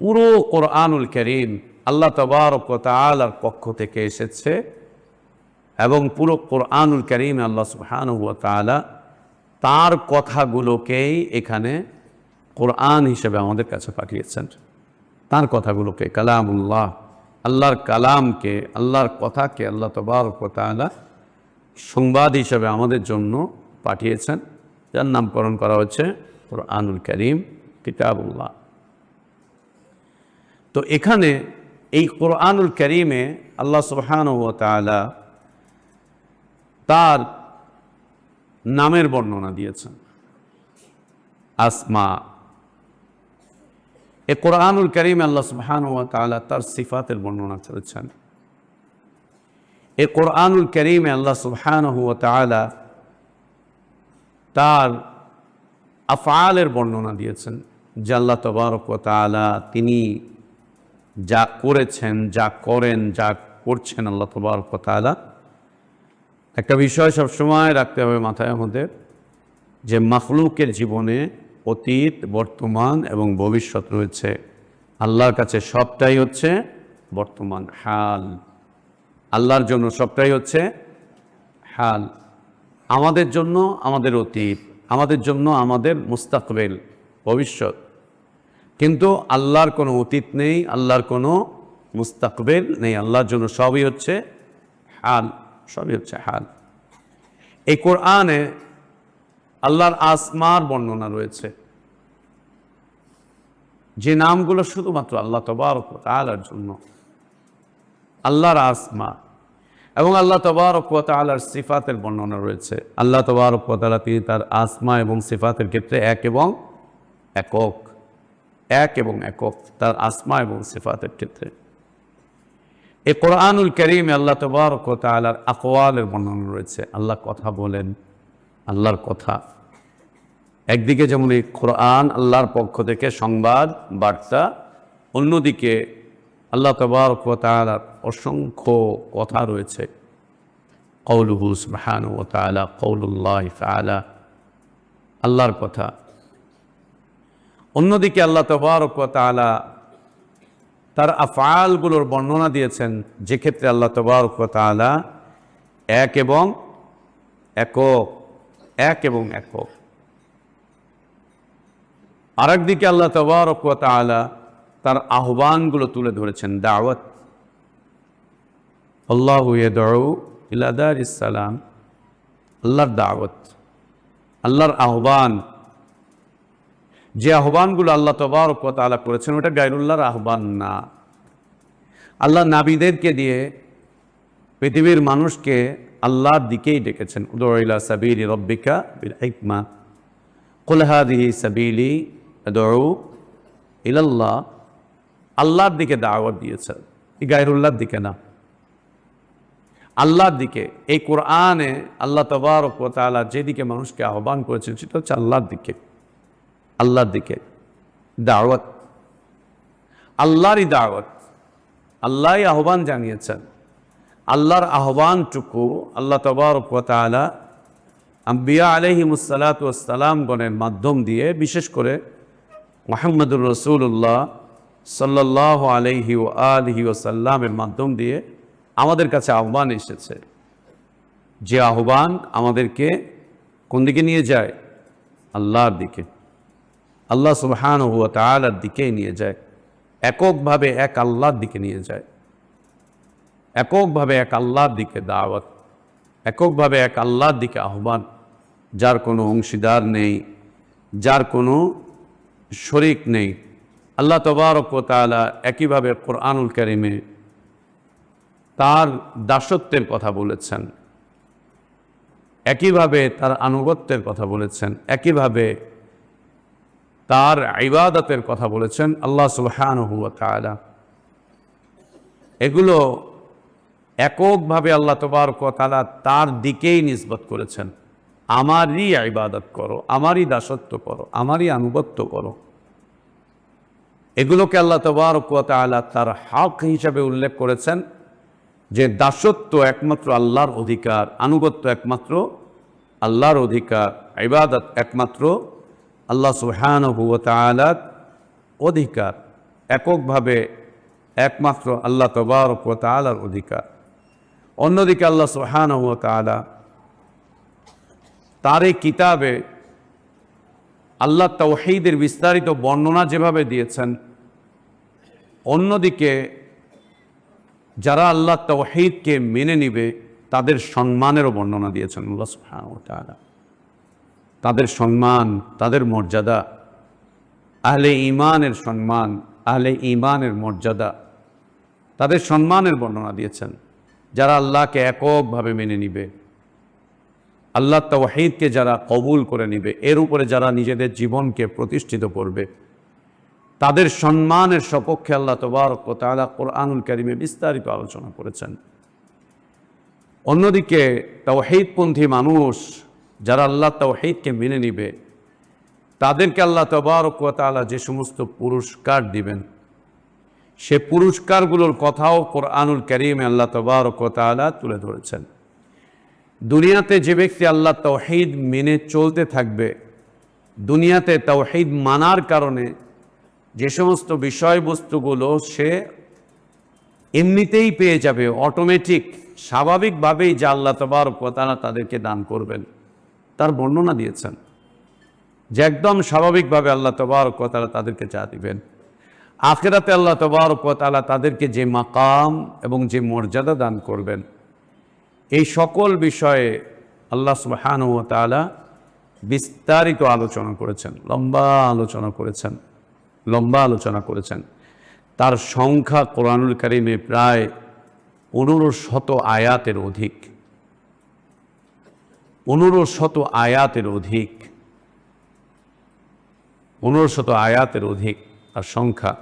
Speaker 1: পুরো কোরআনুল কারীম আল্লাহ তাবারক ওয়া তাআলার পক্ষ থেকে এসেছে এবং পুরো কোরআনুল কারীমে আল্লাহ সুবহানাহু ওয়া তাআলা তার কথাগুলোকেই এখানে কোরআন হিসেবে আমাদের কাছে পাঠিয়েছেন। তার কথাগুলোকে, কালামুল্লাহ, আল্লাহর কালামকে, আল্লাহর কথাকে আল্লাহ তাবারক ওয়া তাআলা সংবাদ হিসেবে আমাদের জন্য পাঠিয়েছেন, যার নামকরণ করা হচ্ছে কোরআনুল কারীম, কিতাবুল্লাহ। তো এখানে এই কোরআনুল কারীমে আল্লাহ সুবহানাহু ওয়া তাআলা তার নামের বর্ণনা দিয়েছেন, আসমা। এই কোরআনুল কারীমে আল্লাহ সুবহানাহু ওয়া তাআলা তার সিফাতের বর্ণনা করেছেন। এই কোরআনুল কারীমে আল্লাহ সুবহানাহু ওয়া তাআলা তার আফআলের বর্ণনা দিয়েছেন, যে আল্লাহ তাবারক ওয়া তাআলা তিনি যা করেছেন, যা করেন, যা করছেন আল্লাহ তাবারক ওয়া তাআলা। একটা বিষয় সবসময় রাখতে হবে মাথায় আমাদের, যে মাখলুকের জীবনে অতীত, বর্তমান এবং ভবিষ্যৎ রয়েছে। আল্লাহর কাছে সবটাই হচ্ছে বর্তমান হাল, আল্লাহর জন্য সবটাই হচ্ছে হাল। আমাদের জন্য আমাদের অতীত, আমাদের জন্য আমাদের মুস্তাকবিল, ভবিষ্যৎ। কিন্তু আল্লাহর কোনো অতীত নেই, আল্লাহর কোনো মুস্তাকবিল নেই, আল্লাহর জন্য সবই হচ্ছে হাল, সবই হচ্ছে হাল। এই কোরআনে আল্লাহর আসমার বর্ণনা রয়েছে, যে নামগুলো শুধুমাত্র আল্লাহ তাবারক ওয়া তাআলার জন্য, আল্লাহর আসমা। এবং আল্লাহ তাবারক ওয়া তাআলার সিফাতের বর্ণনা রয়েছে। আল্লাহ তাবারক ওয়া তাআলা তিনি তার আসমা এবং সিফাতের ক্ষেত্রে এক এবং একক, এক এবং একক, তার আসমা এবং সিফাতের ক্ষেত্রে। এই কোরআনুল কারীমে আল্লাহ তাবারক ওয়া তাআলার আকওয়ালের বর্ণনা রয়েছে। আল্লাহ কথা বলেন, আল্লাহর কথা। একদিকে যেমন এই কোরআন আল্লাহর পক্ষ থেকে সংবাদ, বার্তা, অন্যদিকে আল্লাহ তাবারক ওয়া তাআলার অসংখ্য কথা রয়েছে। কওলুহু সুবহানাহু ওয়া তাআলা, কওলুল্লাহি তাআলা, আল্লাহর কথা। অন্যদিকে আল্লাহ তাবারক ওয়া তাআলা তার আফআলগুলোর বর্ণনা দিয়েছেন, যে ক্ষেত্রে আল্লাহ তাবারক ওয়া তাআলা এক এবং একক, এক এবং একক। আরেকদিকে আল্লাহ তাবারক ওয়া তাআলা তার আহ্বানগুলো তুলে ধরেছেন, দাওয়াত। আল্লাহু ইয়াদউ ইলা দারিস সালাম, আল্লাহর দাওয়াত, আল্লাহর আহ্বান। যে আহ্বানগুলো আল্লাহ তাবারক ওয়া তাআলা করেছেন, ওটা গায়রুল্লাহর আহ্বান না। আল্লাহ নাবিদেরকে দিয়ে পৃথিবীর মানুষকে আল্লাহর দিকেই ডেকেছেন। উদউ ইলা সাবিলি রাব্বিকা বিল হিকমা, কুল হাযিহি সাবিলি আদউ ইলাল্লাহ। আল্লাহর দিকে দাওয়াত দিয়েছেন, গায়রুল্লাহর দিকে না, আল্লাহর দিকে। এই কোরআনে আল্লাহ তাবারক ওয়া তাআলা যেদিকে মানুষকে আহ্বান করেছেন, সেটা হচ্ছে আল্লাহর দিকে, আল্লাহর দিকে দাওয়াত, আল্লাহরই দাওয়াত, আল্লাহই আহ্বান জানিয়েছেন। আল্লাহর আহ্বানটুকু আল্লাহ তাবারক ওয়া তাআলা আম্বিয়া আলাইহিমুস সালাতু ওয়াস সালামগণের মাধ্যম দিয়ে, বিশেষ করে মুহাম্মদুর রাসূলুল্লাহ সাল্লাল্লাহু আলাইহি ওয়া আলিহি ওয়াসাল্লামের মাধ্যম দিয়ে আমাদের কাছে আহ্বান এসেছে। যে আহ্বান আমাদেরকে কোন দিকে নিয়ে যায়? আল্লাহর দিকে, আল্লাহ সুবহানাহু ওয়া তাআলার দিকেই নিয়ে যায়, এককভাবে এক আল্লাহর দিকে নিয়ে যায়, এককভাবে এক আল্লাহর দিকে দাওয়াত, এককভাবে এক আল্লাহর দিকে আহ্বান। যার কোনো অংশীদার নেই, যার কোনো শরিক নেই। আল্লাহ তাবারক ওয়া তাআলা একইভাবে কোরআনুল কারীমে তার দাসত্বের কথা বলেছেন, একইভাবে তার আনুগত্যের কথা বলেছেন, একইভাবে তার ইবাদতের কথা বলেছেন আল্লাহ সুবহানাহু ওয়া তাআলা। এগুলো এককভাবে আল্লাহ তাবারক ওয়া তাআলা তার দিকেই নিসবত করেছেন। আমারই ইবাদত করো, আমারই দাসত্ব করো, আমারই আনুগত্য করো। এগুলোকে আল্লাহ তাবারক ওয়া তাআলা তার হক হিসাবে উল্লেখ করেছেন, যে দাসত্ব একমাত্র আল্লাহর অধিকার, আনুগত্য একমাত্র আল্লাহর অধিকার, ইবাদত একমাত্র আল্লাহ সুবহানাহু ওয়া তাআলার অধিকার, এককভাবে একমাত্র আল্লাহ তাবারক ওয়া তাআলার অধিকার। অন্যদিকে আল্লাহ সুবহানাহু ওয়া তাআলা তার এই কিতাবে আল্লাহ তাওহীদের বিস্তারিত বর্ণনা যেভাবে দিয়েছেন, অন্যদিকে যারা আল্লাহ তাওহীদকে মেনে নিবে তাদের সম্মানেরও বর্ণনা দিয়েছেন আল্লাহ সুবহানাহু ওয়া তাআলা। তাদের সম্মান, তাদের মর্যাদা, আহলে ঈমানের সম্মান, আহলে ঈমানের মর্যাদা, তাদের সম্মানের বর্ণনা দিয়েছেন। যারা আল্লাহকে এককভাবে মেনে নিবে, আল্লাহ তাওহীদকে যারা কবুল করে নিবে, এর উপরে যারা নিজেদের জীবনকে প্রতিষ্ঠিত করবে, তাদের সম্মানের সপক্ষে আল্লাহ তাবারক ওয়া তাআলা কোরআনুল কারীমে বিস্তারিত আলোচনা করেছেন। অন্যদিকে তাওহীদপন্থী মানুষ যারা আল্লাহ তাওহীদকে মেনে নিবে, তাদেরকে আল্লাহ তাবারক ওয়া তাআলা যে সমস্ত পুরস্কার দিবেন, সে পুরস্কারগুলোর কথাও কোরআনুল কারীমে আল্লাহ তাবারক ওয়া তাআলা তুলে ধরেছেন। দুনিয়াতে যে ব্যক্তি আল্লাহ তাওহীদ মেনে চলতে থাকবে, দুনিয়াতে তাওহীদ মানার কারণে যে সমস্ত বিষয়বস্তুগুলো সে এমনিতেই পেয়ে যাবে, অটোমেটিক স্বাভাবিকভাবেই যা আল্লাহ তাবারক ওয়া তাআলা তাদেরকে দান করবেন, তার বর্ণনা দিয়েছেন যে একদম স্বাভাবিকভাবে আল্লাহ তাবারক ওয়া তাআলা তাদেরকে যা দিবেন। আখিরাতে আল্লাহ তাবারক ওয়া তাআলা তাদেরকে যে মাকাম এবং যে মর্যাদা দান করবেন, এই সকল বিষয়ে আল্লাহ সুবহানাহু ওয়া তাআলা বিস্তারিত আলোচনা করেছেন, লম্বা আলোচনা করেছেন। তার সংখ্যা কোরআনুল কারীমে প্রায় 1500 আয়াতের অধিক, 1500 আয়াতের অধিক তার সংখ্যা।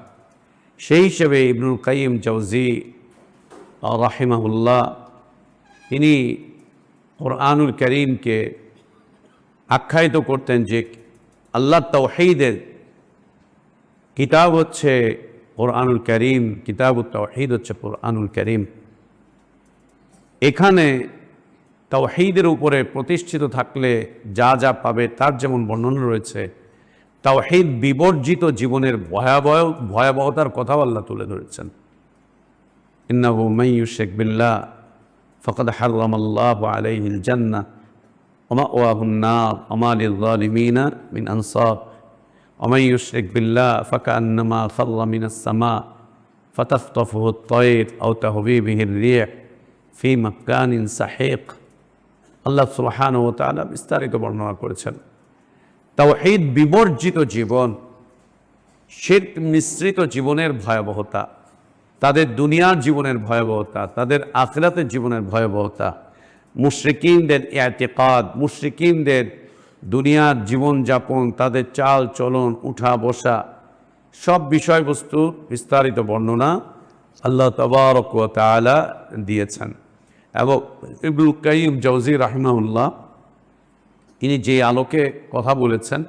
Speaker 1: সেই হিসেবে ইবনুল কাইয়িম জাওজি রাহিমাহুল্লাহ তিনি কোরআনুল কারীমকে আখ্যায়িত করতেন যে আল্লাহ তাওহীদের কিতাব হচ্ছে কোরআনুল কারীম, কিতাবুত তাওহীদ হচ্ছে কোরআনুল কারীম। এখানে তাওহীদের উপরে প্রতিষ্ঠিত থাকলে যা যা পাবে তার যেমন বর্ণনা রয়েছে, তাওহীদ বিবর্জিত জীবনের ভয়াবহতার কথাও আল্লাহ তুলে ধরেছেন। ইন্নাহু মান ইউশরিক বিল্লাহ ফাকাদ হারামাল্লাহু আলাইহিল জান্নাহ ওয়া মাওয়াহুন নার ওয়া মা লিয-যালিমিনা মিন আনসার ওয়া মান ইউশরিক বিল্লাহ ফাকান্নামা ফাররা মিনাস সামা ফাতাখতাফুহু আত-তায়র আও তাহবি বিহির রিহ ফি মাকানিন সাহিক। আল্লাহ সুবহানাহু ওয়া তাআলা বিস্তারিত বর্ণনা করেছেন তাওহীদ বিবর্জিত জীবন, শিরক মিশ্রিত জীবনের ভয়াবহতা, তাদের দুনিয়ার জীবনের ভয়াবহতা, তাদের আখিরাতের জীবনের ভয়াবহতা, মুশরিকিনদের ইতিকাদ, মুশরিকিনদের দুনিয়ার জীবনযাপন, তাদের চাল চলন, উঠা বসা, সব বিষয়বস্তু বিস্তারিত বর্ণনা আল্লাহ তাবারক ওয়া তাআলা দিয়েছেন। এবং ইবনুল কাইয়িম জাওজি রাহিমাহুল্লাহ তিনি যে আলোকে কথা বলেছেন,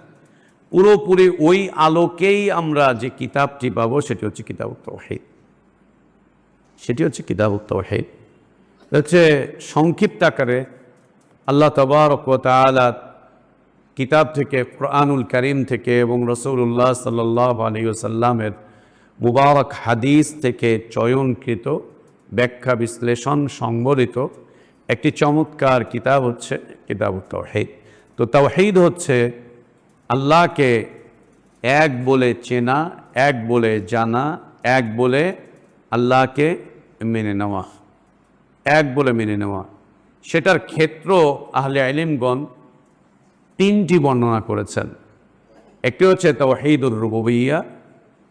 Speaker 1: পুরোপুরি ওই আলোকেই আমরা যে কিতাবটি পাবো সেটি হচ্ছে কিতাবুত তাওহীদ। হচ্ছে সংক্ষিপ্ত আকারে আল্লাহ তাবারক ওয়া তাআলা কিতাব থেকে, কোরআনুল কারীম থেকে এবং রাসূলুল্লাহ সাল্লাল্লাহু আলাইহি ওয়াসাল্লামের মুবারক হাদিস থেকে চয়নকৃত ব্যাখ্যা বিশ্লেষণ সংবলিত একটি চমৎকার কিতাব হচ্ছে কিতাবুত তাওহীদ। তো তাওহীদ হচ্ছে আল্লাহকে এক বলে চেনা, এক বলে জানা, এক বলে আল্লাহকে মেনে নেওয়া, এক বলে মেনে নেওয়া। সেটার ক্ষেত্র আহলে ইলমগণ তিনটি বর্ণনা করেছেন। একটি হচ্ছে তাওহীদুর রুবুবিয়্যা,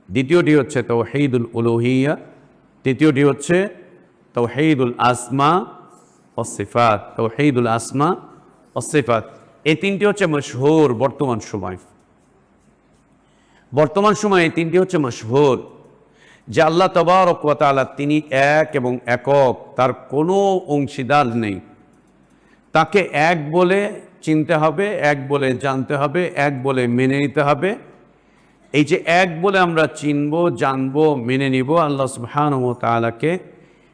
Speaker 1: দ্বিতীয়টি হচ্ছে তাওহীদুল উলুহিয়্যা, তৃতীয়টি হচ্ছে তাওহীদুল আসমা ওয়াস সিফাত। তাওহীদুল আসমা ওয়াস সিফাত এই তিনটি হচ্ছে মশহুর বর্তমান সময় এই তিনটি হচ্ছে মশহুর, যে আল্লাহ তাবারক ওয়া তাআলা তিনি এক এবং একক, তার কোনো অংশীদার নেই। তাকে এক বলে চিনতে হবে, এক বলে জানতে হবে, এক বলে মেনে নিতে হবে। এই যে এক বলে আমরা চিনব, জানব, মেনে নিব আল্লাহ সুবহানাহু ওয়া তাআলাকে,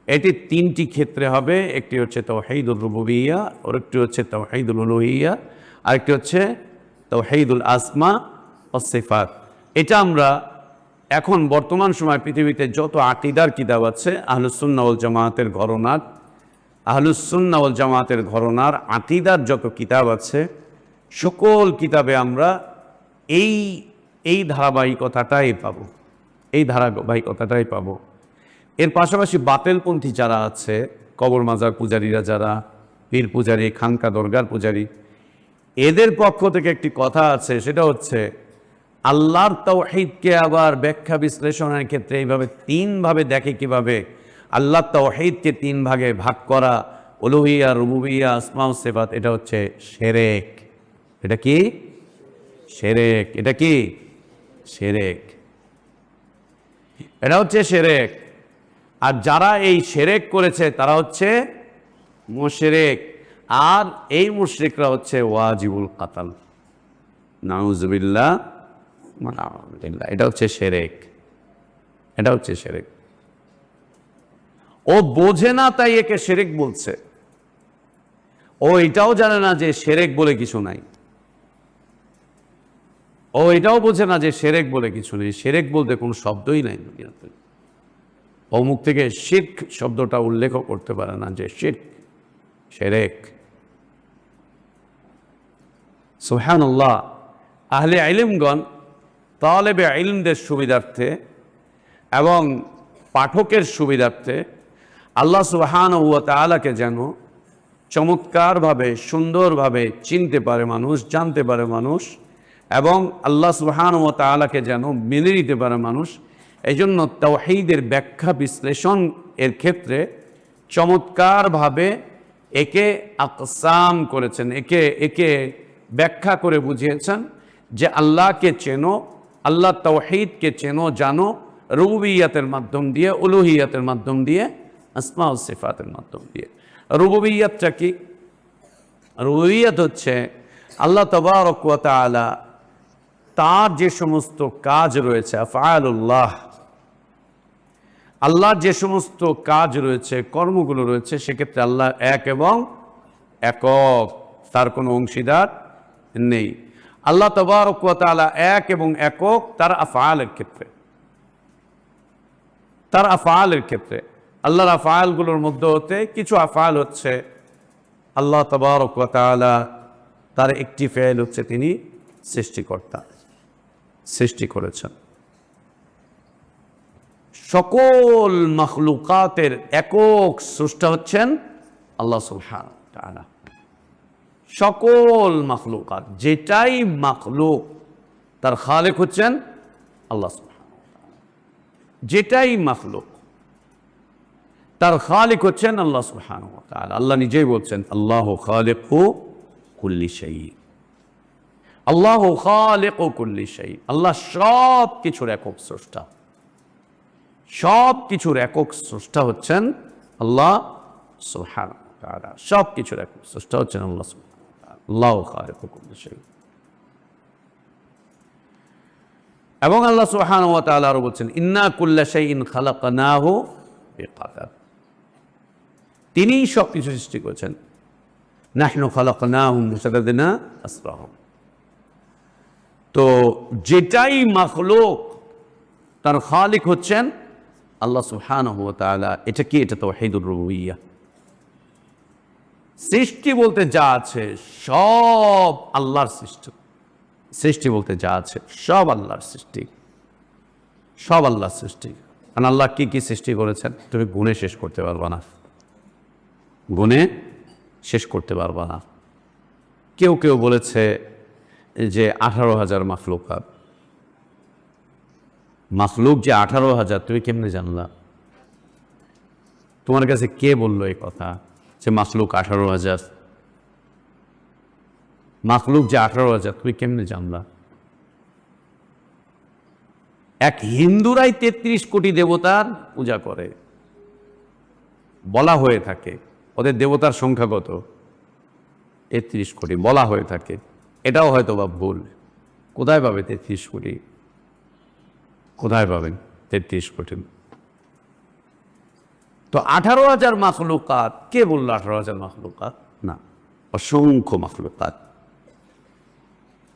Speaker 1: এটি তিনটি ক্ষেত্রে হবে। একটি হচ্ছে তাওহীদুর রুবুবিয়্যা, আরেকটি হচ্ছে তাওহীদুল উলুহিয়্যা, আরেকটি হচ্ছে তাওহীদুল আসমা ওয়াস সিফাত। এটা আমরা এখন বর্তমান সময় পৃথিবীতে যত আকীদার কিতাব আছে, আহলুস সুন্নাহ ওয়াল জামাতের ঘরানার আকীদার যত কিতাব আছে, সকল কিতাবে আমরা এই ধারাবাহিকতাটাই পাবো। এর পাশাপাশি বাতিলপন্থী যারা আছে, কবর মাজার পূজারীরা, যারা পীর পূজারী, খানকা দরগার পূজারী, এদের পক্ষ থেকে একটি কথা আছে, সেটা হচ্ছে আল্লাহর তাওহীদকে আবার ব্যাখ্যা বিশ্লেষণের ক্ষেত্রে এইভাবে তিনভাবে দেখে। কিভাবে? আল্লাহর তাওহীদকে তিন ভাগে ভাগ করা, উলুহিয়্যা, রুবুবিয়্যা, আসমা ও সিফাত, এটা হচ্ছে শিরক। এটা কি শিরক? এটা হচ্ছে শিরক। আর যারা এই শিরক করেছে তারা হচ্ছে মুশরিক, আর এই মুশরিকরা হচ্ছে ওয়াজিবুল কাতাল। নাউযুবিল্লাহ। এটা হচ্ছে শিরক। ও বোঝে না, তাই একে শিরক বলছে। ও এটাও জানে না যে শিরক বলে কিছু নাই। ও এটাও বোঝে না যে শিরক বলে কিছু নেই। শিরক বলতে কোনো শব্দই নাই দুনিয়াতে। ও মুখ থেকে শিরক শব্দটা উল্লেখও করতে পারে না, যে শিরক। সুবহানাল্লাহ। আহলে ইলমগণ তালেবে ইলমদের সুবিধার্থে এবং পাঠকের সুবিধার্থে আল্লাহ সুবহানাহু ওয়া তাআলাকে যেন চমৎকারভাবে, সুন্দরভাবে চিনতে পারে মানুষ, জানতে পারে মানুষ, এবং আল্লাহ সুবহানাহু ওয়া তাআলাকে যেন মেনে নিতে পারে মানুষ, এই জন্য তাওহীদের ব্যাখ্যা বিশ্লেষণ এর ক্ষেত্রে চমৎকারভাবে একে আকসাম করেছেন, একে ব্যাখ্যা করে বুঝিয়েছেন যে আল্লাহকে চেনো, আল্লাহ তাওহীদকে চেনো, জানো রুবুবিয়্যাতের মাধ্যম দিয়ে, উলুহিয়্যাতের মাধ্যম দিয়ে, আসমা ও সিফাতের মাধ্যম দিয়ে। রুবুবিয়্যাতটা কি? রুবুবিয়্যাত হচ্ছে আল্লাহ তাবারক ওয়া তাআলা তার যে সমস্ত কাজ রয়েছে, আফআলুল্লাহ, আল্লাহর যে সমস্ত কাজ রয়েছে, কর্মগুলো রয়েছে, সেক্ষেত্রে আল্লাহ এক এবং একক, তার কোনো অংশীদার নেই। আল্লাহ তাবারক ওয়া তাআলা এক এবং একক তার আফআলের ক্ষেত্রে। আল্লাহর আফআলগুলোর মধ্যে হতে কিছু আফআল হচ্ছে আল্লাহ তাবারক ওয়া তাআলা, তার একটি ফেল হচ্ছে তিনি সৃষ্টিকর্তা, সৃষ্টি করেছেন। সকল মাখলুকাতের একক স্রষ্টা হচ্ছেন আল্লাহ সুবহানাহু ওয়া তাআলা। সকল মাখলুকাত, যেটাই মাখলুক, তার খালেক হচ্ছেন আল্লাহ সুবহানাহু ওয়া তাআলা। যেটাই মাখলুক, তার খালিক হচ্ছেন আল্লাহ সুবহানাহু ওয়া তাআলা। আল্লাহ নিজেই বলছেন, আল্লাহু খালিকু কুল্লি শাই। আল্লাহু খালিকু কুল্লি শাই। আল্লাহ সব কিছুর একক স্রষ্টা। সব কিছুর একক স্রষ্টা হচ্ছেন আল্লাহ সুবহানাহু ওয়া তাআলা। সব কিছুর একক স্রষ্টা হচ্ছেন আল্লাহ সুবহানাহু ওয়া তাআলা। আল্লাহু খালিকু কুল্লি শাই। এবং আল্লাহ সুবহানাহু ওয়া তাআলা আরো বলছেন, ইন্না কুল্লা শাইইন খালাকনাহু বিকাদার। তিনিই সব কিছু সৃষ্টি করেছেন। নাহনু খালাকনাহুম ওয়াশাদাদনা আসরাহুম। তো যেটাই মাখলুক, তার খালিক হচ্ছেন আল্লাহ সুবহানাহু ওয়া তাআলা। এটা কি? এটা তাওহীদুর রুবুবিয়্যাহ। সৃষ্টি বলতে যা আছে সব আল্লাহর সৃষ্টি। সৃষ্টি বলতে যা আছে সব আল্লাহর সৃষ্টি, সব আল্লাহর সৃষ্টি। কারণ আল্লাহ কি কি সৃষ্টি করেছেন তুমি গুণে শেষ করতে পারবা না, গুণে শেষ করতে পারবা না। কেউ কেউ বলেছে যে 18,000 মাখলুকাত, মাখলুক যে 18,000 তুমি কেমনে জানলা? তোমার কাছে কে বললো এই কথা যে মাখলুক 18,000? মাখলুক যে 18,000 তুমি কেমনে জানলা? এক হিন্দুরাই 33 কোটি দেবতার পূজা করে, বলা হয়ে থাকে। ওদের দেবতার সংখ্যা কত? 33 কোটি বলা হয়ে থাকে। এটাও হয়তো বা ভুল। কোথায় পাবে 33 কোটি? কোথায় পাবেন 33 কোটি? তো 18,000 মাখলুকাত, কে বললো 18,000 মাখলুকাত? না, অসংখ্য মাখলুকাত।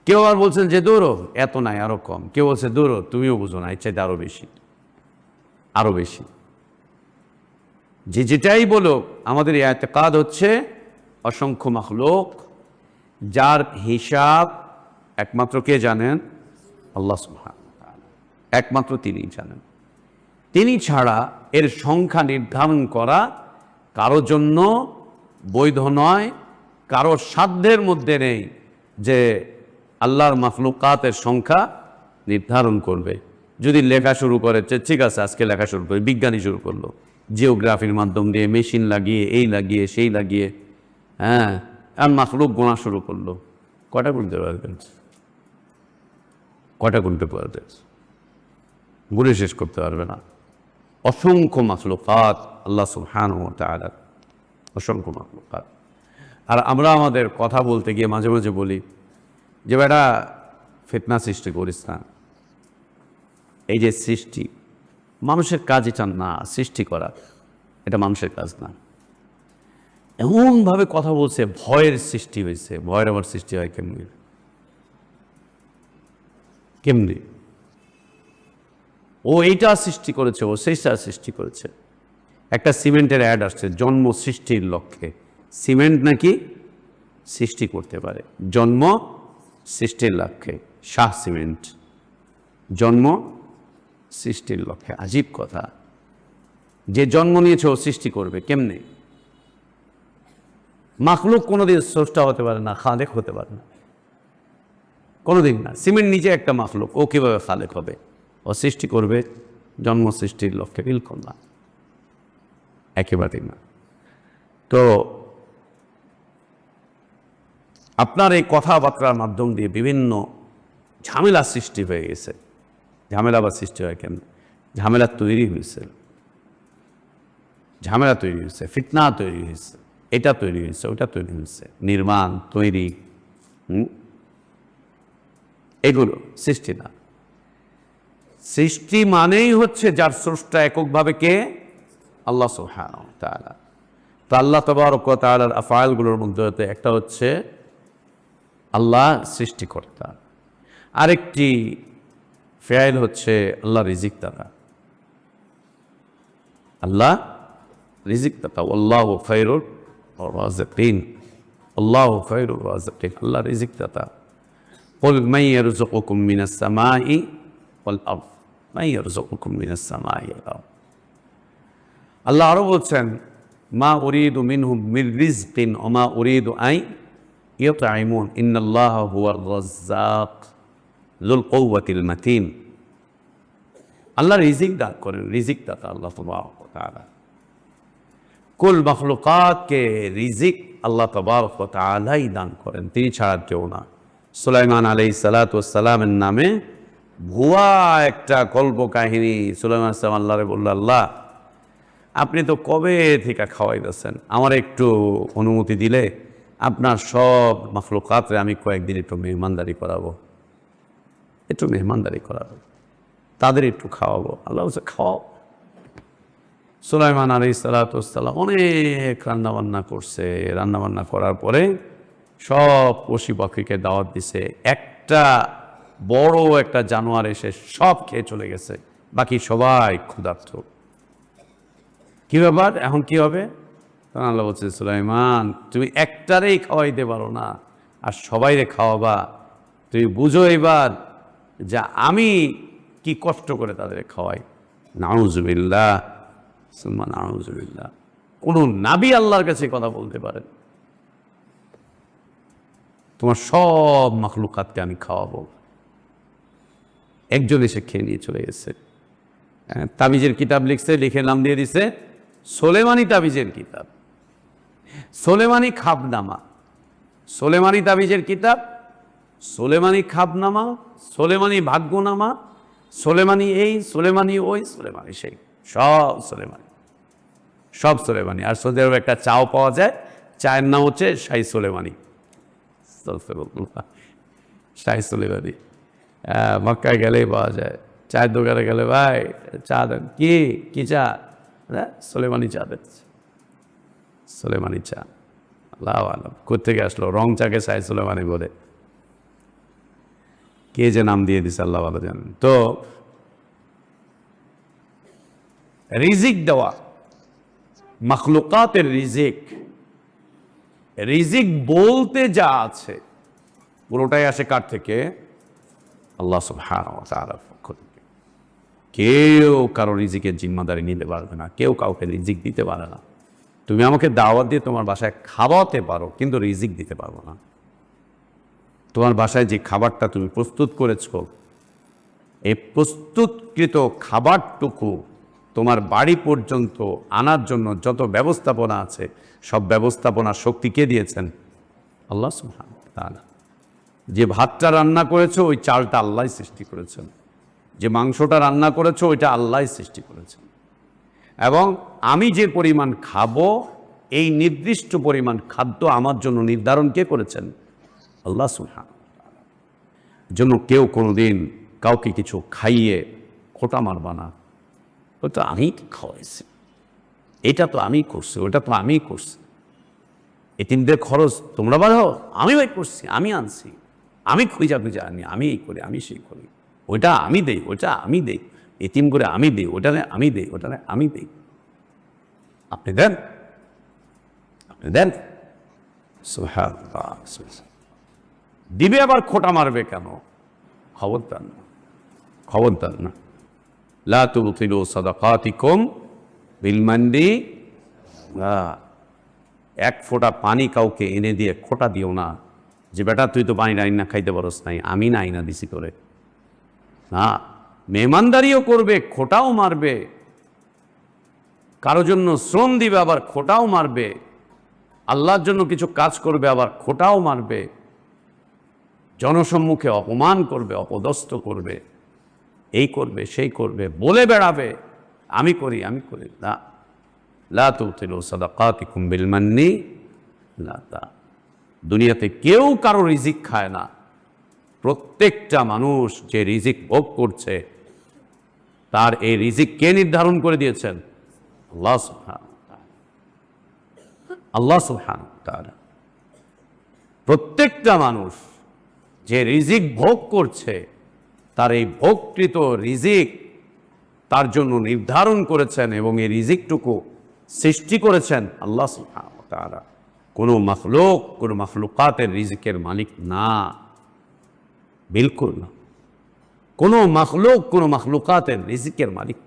Speaker 1: কেউ আর বলছেন যে দূরও এত নাই, আরো কম। কেউ বলছে দূরও, তুমিও বুঝো না, এর চাইতে আরো বেশি, আরো বেশি। যে যেটাই বলো, আমাদের ইতিকাদ হচ্ছে অসংখ্য মাখলুক, যার হিসাব একমাত্র কে জানেন? আল্লাহ সুবহানাহু ওয়া তাআলা, একমাত্র তিনিই জানেন। তিনি ছাড়া এর সংখ্যা নির্ধারণ করা কারোর জন্য বৈধ নয়, কারোর সাধ্যের মধ্যে নেই যে আল্লাহর মাখলুকাতের সংখ্যা নির্ধারণ করবে। যদি লেখা শুরু করে, ঠিক আছে আজকে লেখা শুরু করে, বিজ্ঞানী শুরু করলো জিওগ্রাফির মাধ্যম দিয়ে, মেশিন লাগিয়ে, এই লাগিয়ে, সেই লাগিয়ে, হ্যাঁ, আর মাখলুক গোনা শুরু করলো, কটা গুনতে পারবেন? কটা গুনতে পারবেন? গুনে শেষ করতে পারবে না। অসংখ্য মাখলুকাত আল্লাহ সুবহানাহু ওয়া তাআলা, অসংখ্য মাখলুকাত। আর আমরা আমাদের কথা বলতে গিয়ে মাঝে মাঝে বলি যে বেটা ফিতনা সৃষ্টি করিস না। এই যে সৃষ্টি, মানুষের কাজ এটা না, সৃষ্টি করা এটা মানুষের কাজ না। এমনভাবে কথা বলছে ভয়ের সৃষ্টি হয়েছে। ভয়ের আবার সৃষ্টি হয় কেমনি? কেমনি? ও এইটা সৃষ্টি করেছে, ও সেইটা সৃষ্টি করেছে। একটা সিমেন্টের অ্যাড আসছে, জন্ম সৃষ্টির লক্ষ্যে। সিমেন্ট নাকি সৃষ্টি করতে পারে, জন্ম সৃষ্টির লক্ষ্যে। শাহ সিমেন্ট, জন্ম সৃষ্টির লক্ষ্যে। আজীব কথা। যে জন্ম নিয়েছে ও সৃষ্টি করবে কেমনে? মাখলুক কোনোদিন স্রষ্টা হতে পারে না, খালেক হতে পারে না, কোনোদিন না। সিমেন্ট নিজে একটা মাখলুক, ও কীভাবে খালেক হবে? ও সৃষ্টি করবে জন্ম সৃষ্টির লক্ষ্যে, বিলকুল না, একেবারেই না। তো আপনার এই কথাবার্তার মাধ্যম দিয়ে বিভিন্ন ঝামেলা সৃষ্টি হয়ে গেছে। ঝামেলা বা সৃষ্টি হয় কেন? ঝামেলা তৈরি হয়েছে, ঝামেলা তৈরি হয়েছে, ফিতনা তৈরি হয়েছে, এটা তৈরি হয়েছে, ওটা তৈরি হয়েছে, নির্মাণ তৈরি, এগুলো সৃষ্টি না। সৃষ্টি মানেই হচ্ছে যার স্রষ্টা এককভাবে কে? আল্লাহ সুবহানাহু ওয়া তাআলা। তো আল্লাহ তাবারক ওয়া তাআলার আফআলগুলোর মধ্যে একটা হচ্ছে আল্লাহ সৃষ্টিকর্তা, আরেকটি ফেয়াইল হচ্ছে আল্লাহ রিজিক দাতা। আল্লাহ রিজিক দাতা, আল্লাহু খায়রুর রাযিকিন, আল্লাহু খায়রুর রাযিকিন, আল্লাহ রিজিক দাতা। কুল মান ইয়ারযুকুকুম মিনাস সামাই ওয়াল আরদ, মান ইয়ারযুকুকুম মিনাস সামাই ওয়াল আরদ। আল্লাহ আরো বলছেন, মা উরিদু মিনহুম মির রিজকিন ওয়া মা উরিদু আন ইউতঈমুন ইন্নাল্লাহা হুয়ার রাজ্জাক যুল কুওয়াতিল মাতিন। আল্লাহ রিজিক দান করেন, রিজিক দাতা আল্লাহ তাবারক ওয়া তাআলা। কুল মাখলুকাতকে রিজিক আল্লাহ তাবারক ওয়া তাআলাই দান করেন, তিনি ছাড়া কেউ না। সুলাইমান আলাইহিস সালাতু ওয়াস সালামের নামে ভুয়া একটা কল্প কাহিনী সুলাইমান আলাইহিস সালাম আল্লাহরে বলল, আল্লাহ আপনি তো কবে থেকে খাওয়াইতেছেন, আমার একটু অনুমতি দিলে আপনার সব মাখলুকাতরে আমি কয়েকদিন একটু মেহমানদারি করাবো, একটু মেহমানদারি করাবো, তাদের একটু খাওয়াবো। আল্লাহ বলছে খাওয়াও। সুলাইমান আলাইহিস সালাতু ওয়াস সালাম অনেক রান্নাবান্না করছে। রান্নাবান্না করার পরে সব পশু পাখিকে দাওয়াত দিছে। একটা বড় একটা জানোয়ার এসে সব খেয়ে চলে গেছে, বাকি সবাই ক্ষুধার্ত। কি ব্যাপার, এখন কি হবে? তখন আল্লাহ বলছে, সুলাইমান তুমি একটারেই খাওয়াইতে পারো না, আর সবাইরে খাওয়াবা। তুমি বুঝো এবার যা আমি কি কষ্ট করে তাদের খাওয়াই। নাউজুবিল্লাহ সুম্মা নাউজুবিল্লাহ। কোন নাবী আল্লাহর কাছে কথা বলতে পারেন? তোমার সব মাখলুকাতকে আমি খাওয়াবো। একজন এসে খেয়ে নিয়ে চলে গেছে। তাবিজের কিতাব লিখছে, লিখে নাম দিয়ে দিছে সোলেমানি তাবিজের কিতাব, সোলেমানি খাবনামা। সোলেমানি তাবিজের কিতাব, সোলেমানি খাবনামা, সোলেমানি ভাগ্যনামা, সোলেমানি এই, সোলেমানি ওই, সোলেমানি সেই, সব সোলেমানি, সব সোলেমানি। আর সৌদি আরবে একটা চাও পাওয়া যায়, চায়ের নাম হচ্ছে শাহী সোলেমানি। শাহী সোলেমানি মক্কায় গেলেই পাওয়া যায়। চায়ের দোকানে গেলে ভাই চা দেন, কি চা? সোলেমানি চা দেন, সোলেমানি চা। আল্লাহ আলম কোথেকে আসলো, রং চাকে শাহী সোলেমানি বলে, কে যে নাম দিয়ে দিছে আল্লাহ ভালো জানেন। তো রিজিক দেওয়া, মাখলুকাতের রিজিক, রিজিক বলতে যা আছে পুরোটাই আসে কার থেকে? আল্লাহ সুবহানাহু ওয়া তাআলার পক্ষ থেকে। কেউ কারো রিজিকের জিম্মাদারি নিতে পারবে না, কেউ কাউকে রিজিক দিতে পারে না। তুমি আমাকে দাওয়াত দিয়ে তোমার বাসায় খাওয়াতে পারো, কিন্তু রিজিক দিতে পারবো না। তোমার বাসায় যে খাবারটা তুমি প্রস্তুত করেছো, এই প্রস্তুতকৃত খাবারটুকু তোমার বাড়ি পর্যন্ত আনার জন্য যত ব্যবস্থাপনা আছে, সব ব্যবস্থাপনার শক্তি কে দিয়েছেন? আল্লাহ সুবহানাহু ওয়া তাআলা। যে ভাতটা রান্না করেছো ওই চালটা আল্লাহই সৃষ্টি করেছেন, যে মাংসটা রান্না করেছো ওইটা আল্লাহই সৃষ্টি করেছেন, এবং আমি যে পরিমাণ খাবো এই নির্দিষ্ট পরিমাণ খাদ্য আমার জন্য নির্ধারণ কে করেছেন? আল্লাহ সুবহানাহু ওয়া তাআলা। জন্য কেউ কোনোদিন কাউকে কিছু খাইয়ে খোটা মারবা না, ওটা আমি খাওয়াইছি, এটা তো আমি করছি, ওটা তো আমি করছি, এতিমদের খরচ তোমরা বাড়াও, আমি ভাই করছি, আমি আনছি, আমি খুঁজা আনি, আমি এই করি, আমি সেই করি, ওইটা আমি দেই, ওইটা আমি দেই, এতিম করে আমি দিই, ওটা আমি দেই, ওটা আমি দেই। আপনি দেন, আপনি দেন, সুবহানাল্লাহ। দিবে আবার খোটা মারবে কেন? খবরদার না, খবরদার না। লা তুবতিলু সাদাকাতিকুম বিল মান্নি, এক ফোঁটা পানি কাউকে এনে দিয়ে খোটা দিও না যে বেটা তুই তো পানি আইনা খাইতে পারস নাই, আমি না আইনা দিছি করে। না, মেহমানদারিও করবে, খোটাও মারবে, কারো জন্য শ্রম দিবে আবার খোটাও মারবে, আল্লাহর জন্য কিছু কাজ করবে আবার খোটাও মারবে, জনসম্মুখে অপমান করবে, অপদস্থ করবে, এই করবে সেই করবে, বলে বেড়াবে আমি করি, আমি করি না। লা তুবতিলু সাদাকাতিকুম বিল মান্নি লা তা। দুনিয়াতে কেউ কারো রিজিক খায় না। প্রত্যেকটা মানুষ যে রিজিক ভোগ করছে তার এই রিজিক কে নির্ধারণ করে দিয়েছেন? আল্লাহ সুবহানাহু ওয়া তাআলা। আল্লাহ সুবহানাহু ওয়া তাআলা। প্রত্যেকটা মানুষ যে রিজিক ভোগ করছে তার এই ভোগকৃত রিজিক তার জন্য নির্ধারণ করেছেন এবং এই রিজিকটুকু সৃষ্টি করেছেন আল্লাহ সুবহানাহু ওয়া তাআলা। কোনো মাখলুক, কোনো মাখলুকাতের রিজিকের মালিক না, বিলকুল না। কোনো মাখলুক, কোনো মাখলুকাতের রিজিকের মালিক।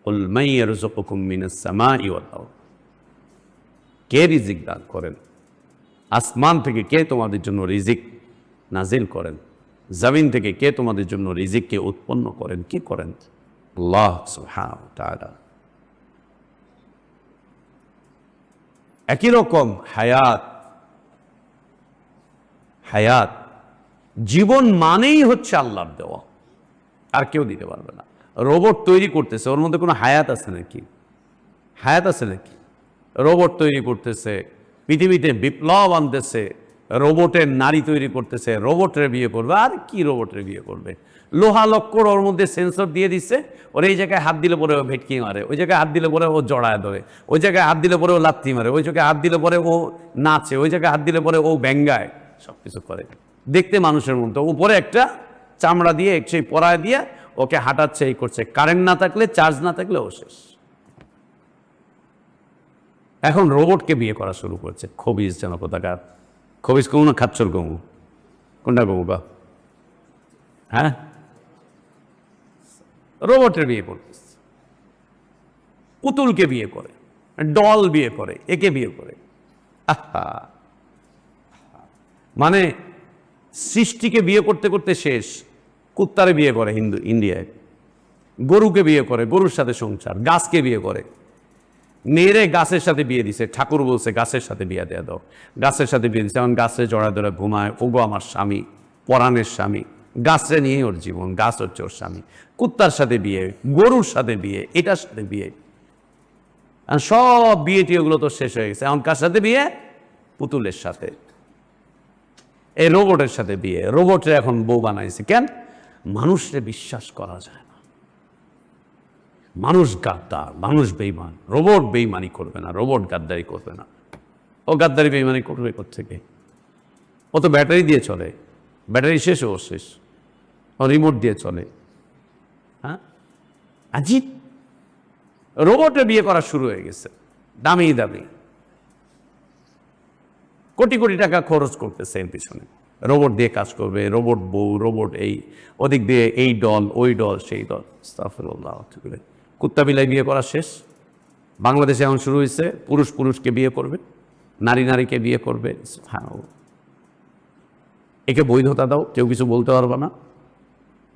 Speaker 1: কুল মান ইয়ারযুকুকুম মিনাস সামাই ওয়াল আরদ। কে রিজিক দান করেন? আসমান থেকে কে তোমাদের জন্য রিজিক নাজিল করেন? জমিন থেকে কে তোমাদের জন্য রিজিককে উৎপন্ন করেন? কি করেন? আল্লাহ সুবহানাহু ওয়া তাআলা। একই রকম হায়াত, হায়াত জীবন মানেই হচ্ছে আল্লাহর দেওয়া, আর কেউ দিতে পারবে না। রোবট তৈরি করতেছে, ওর মধ্যে কোনো হায়াত আছে নাকি? হায়াত আছে নাকি? রোবট তৈরি করতেছে, পৃথিবীতে বিপ্লব আনতেছে, রোবটের নারী তৈরি করতেছে, রোবটের বিয়ে করবে। আর কি রোবটের বিয়ে করবে? লোহা লক্কর ওর মধ্যে সেন্সর দিয়ে দিচ্ছে, ওর এই জায়গায় হাত দিলে পরে ও ভেটকি মারে, ওই জায়গায় হাত দিলে পরে ও জড়ায় ধরে, ওই জায়গায় হাত দিলে পরে ও লাথি মারে, ওই জায়গায় হাত দিলে পরে ও নাচে, ওই জায়গায় হাত দিলে পরে ও ব্যঙ্গায়, সব কিছু করে দেখতে মানুষের মতো। উপরে একটা চামড়া দিয়ে সেই পরায় দিয়ে ওকে হাঁটাচ্ছে, এই করছে। কারেন্ট না থাকলে, চার্জ না থাকলে ও শেষ। এখন রোবটকে বিয়ে করা শুরু করেছে। খবিজ যেন কোথাকার, খবিজ গমু না খাচ্ছর গমু? কোনটা গমু বা? হ্যাঁ, রোবটের বিয়ে করতেছে, পুতুলকে বিয়ে করে, ডল বিয়ে করে, একে বিয়ে করে। আহা, মানে সৃষ্টিকে বিয়ে করতে করতে শেষ। কুত্তারে বিয়ে করে ইন্ডিয়ায়, গরুকে বিয়ে করে, গরুর সাথে সংসার, গাছকে বিয়ে করে, মেয়েরে গাছের সাথে বিয়ে দিছে। ঠাকুর বলছে গাছের সাথে বিয়ে দেওয়া দাও, গাছের সাথে বিয়ে দিচ্ছে। এখন গাছে জড়া ধরে ঘুমায়, ওগো আমার স্বামী, পরাণের স্বামী। গাছরে নিয়ে ওর জীবন, গাছ হচ্ছে ওর স্বামী। কুত্তার সাথে বিয়ে, গরুর সাথে বিয়ে, এটার সাথে বিয়ে, সব বিয়ে টিয়েগুলো তো শেষ হয়ে গেছে। এখন কার সাথে বিয়ে? পুতুলের সাথে, এই রোবটের সাথে বিয়ে। রোবটের এখন বউ বানাইছে। কেন? মানুষকে বিশ্বাস করা যায় না, মানুষ গাদ্দার, মানুষ বেইমান। রোবট বেইমানি করবে না, রোবট গাদ্দারি করবে না। ও গাদ্দারি বেইমানি করবে কোত্থেকে? ও তো ব্যাটারি দিয়ে চলে, ব্যাটারি শেষ, ও শেষ। ও রিমোট দিয়ে চলে। হ্যাঁ, আজিব। রোবটে বিয়ে করা শুরু হয়ে গেছে, দামি দামি, কোটি কোটি টাকা খরচ করতেছে এর পিছনে। রোবট দিয়ে কাজ করবে, রোবট বউ, রোবট এই, ওদিক দিয়ে এই দল, ওই দল, সেই দল। আস্তাগফিরুল্লাহ। কুত্তা বিলাই বিয়ে করা শেষ। বাংলাদেশে এখন শুরু হয়েছে পুরুষ পুরুষকে বিয়ে করবে, নারী নারীকে বিয়ে করবে। একে বৈধতা দাও, কেউ কিছু বলতে পারবে না।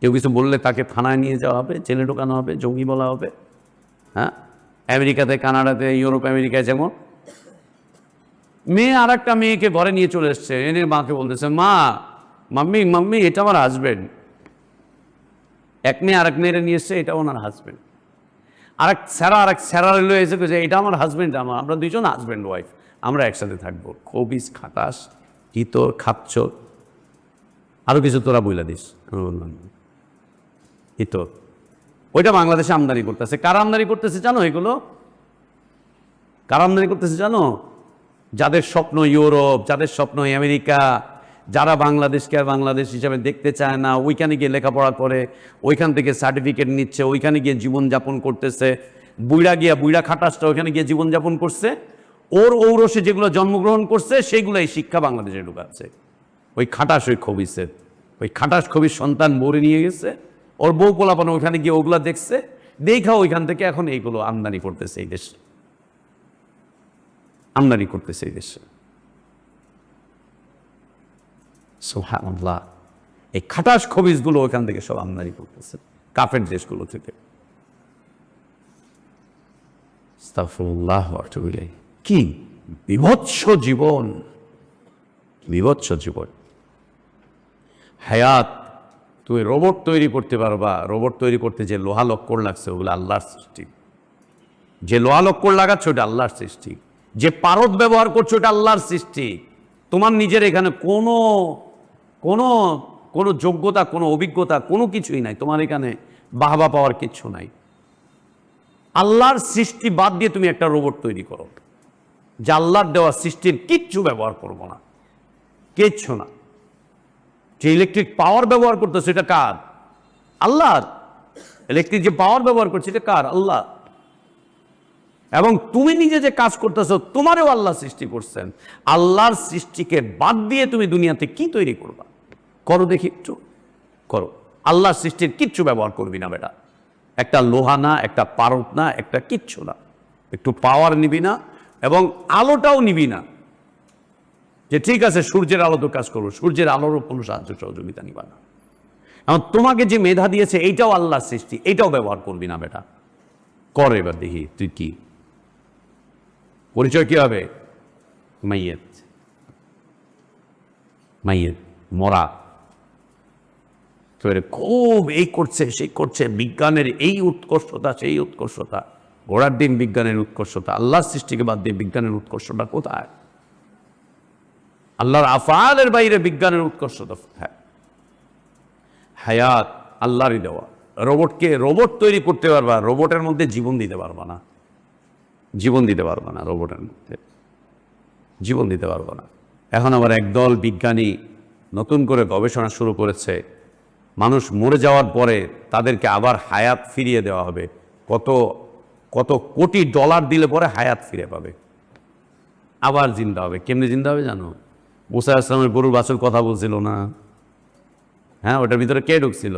Speaker 1: কেউ কিছু বললে তাকে থানায় নিয়ে যাওয়া হবে, জেলে ঢোকানো হবে, জঙ্গি বলা হবে। হ্যাঁ, আমেরিকাতে, কানাডাতে, ইউরোপ আমেরিকায় যেমন মেয়ে আর একটা মেয়েকে ঘরে নিয়ে চলে এসছে, এনে মাকে বলতেছে, মা, মাম্মি মাম্মি, এটা আমার হাজবেন্ড। এক মেয়ে আরেক মেয়েরে নিয়ে এসছে, এটা ওনার হাজবেন্ড। আরেক স্যারা লয়ে এসে যে এটা আমার হাজবেন্ড, আমরা দুইজন হাজবেন্ড ওয়াইফ, আমরা একসাথে থাকবো। খবিস, খাটাস, কি তোর খাচ্ছ, আরো কিছু তোরা বইলা দিস। আমি বললাম কি তোর? ওইটা বাংলাদেশে আমদানি করতেছে। কারা আমদানি করতেছে জানো? এগুলো কারা আমদানি করতেছে জানো? যাদের স্বপ্ন ইউরোপ, যাদের স্বপ্ন আমেরিকা, যারা বাংলাদেশকে আর বাংলাদেশ হিসাবে দেখতে চায় না, ওইখানে গিয়ে লেখাপড়া করে, ওইখান থেকে সার্টিফিকেট নিচ্ছে, ওইখানে গিয়ে জীবনযাপন করতেছে। বুইড়া খাটাসটা ওইখানে গিয়ে জীবনযাপন করছে, ওর ঔরসে যেগুলো জন্মগ্রহণ করছে সেইগুলাই শিক্ষা বাংলাদেশে ঢুকাচ্ছে। ওই খাটাস, ওই খবিসের, ওই খাটাস খবিস সন্তান বরে নিয়ে গেছে, ওর বউ পোলাপানো ওইখানে গিয়ে ওগুলা দেখছে, দেখা ওইখান থেকে এখন এইগুলো আমদানি করতেছে এই দেশে, আমদানি করতেছে এই দেশে। সুবহানাল্লাহ। এই খাটাস খবিসগুলো ওখান থেকে সব আমদানি করতেছে, কাফের দেশগুলো থেকে। আস্তাগফিরুল্লাহ ওয়া আতুবু ইলাইহি। কি বিভৎস জীবন, বিভৎস জীবন। হায়াত, তুমি রোবট তৈরি করতে পারবা। রোবট তৈরি করতে যে লোহা লক্কর লাগছে, ওগুলো আল্লাহর সৃষ্টি। যে লোহা লক্কর লাগাচ্ছ, ওটা আল্লাহর সৃষ্টি। যে পারদ ব্যবহার করছো, ওটা আল্লাহর সৃষ্টি। তোমার নিজের এখানে কোনো কোনো কোনো যোগ্যতা, কোনো অভিজ্ঞতা, কোনো কিছুই নাই। তোমার এখানে বাহবা পাওয়ার কিচ্ছু নাই। আল্লাহর সৃষ্টি বাদ দিয়ে তুমি একটা রোবট তৈরি করো, যে আল্লাহর দেওয়া সৃষ্টির কিচ্ছু ব্যবহার করবো না, কিচ্ছু না। যে ইলেকট্রিক পাওয়ার ব্যবহার করতেছে, এটা কার? আল্লাহর। ইলেকট্রিক যে পাওয়ার ব্যবহার করছে, এটা কার? আল্লাহ। এবং তুমি নিজে যে কাজ করতেছো, তোমারও আল্লাহ সৃষ্টি করছেন। আল্লাহর সৃষ্টিকে বাদ দিয়ে তুমি দুনিয়াতে কি তৈরি করবা? করো দেখি, একটু করো। আল্লাহর সৃষ্টির কিচ্ছু ব্যবহার করবি না বেটা। একটা লোহা না, একটা পারদ না, একটা কিচ্ছু না। একটু পাওয়ার নিবি না, এবং আলোটাও নিবি না। যে ঠিক আছে সূর্যের আলো তো কাজ করবো, সূর্যের আলোরও কোনো সাহায্য সহযোগিতা নিবা না। এখন তোমাকে যে মেধা দিয়েছে, এইটাও আল্লাহর সৃষ্টি, এইটাও ব্যবহার করবি না বেটা। কর এবার দেখি তুই কি। পরিচয় কি হবে? মাইয়েত, মাইয়েত, মরা। তো খুব এই করছে, সেই করছে, বিজ্ঞানের এই উৎকর্ষতা, সেই উৎকর্ষতা। ঘোড়ার ডিম বিজ্ঞানের উৎকর্ষতা, আল্লাহর সৃষ্টিকে বাদ দিয়ে বিজ্ঞানের উৎকর্ষতা কোথায়? আল্লাহর আফআলের বাইরে বিজ্ঞানের উৎকর্ষতা কোথায়? হায়াত আল্লাহরই দেওয়া। রোবটকে রোবট তৈরি করতে পারবা, রোবটের মধ্যে জীবন দিতে পারবা না। জীবন দিতে পারবা না, রোবটের মধ্যে জীবন দিতে পারবা না। এখন আবার একদল বিজ্ঞানী নতুন করে গবেষণা শুরু করেছে, মানুষ মরে যাওয়ার পরে তাদেরকে আবার হায়াত ফিরিয়ে দেওয়া হবে। কত কত কোটি ডলার দিলে পরে হায়াত ফিরে পাবে, আবার জিন্দা হবে। কেমনে জিন্দা হবে জানো? মুসা আসলামের গরুর বাছুর কথা বলছিল না? হ্যাঁ, ওটার ভিতরে কে ঢুকছিল?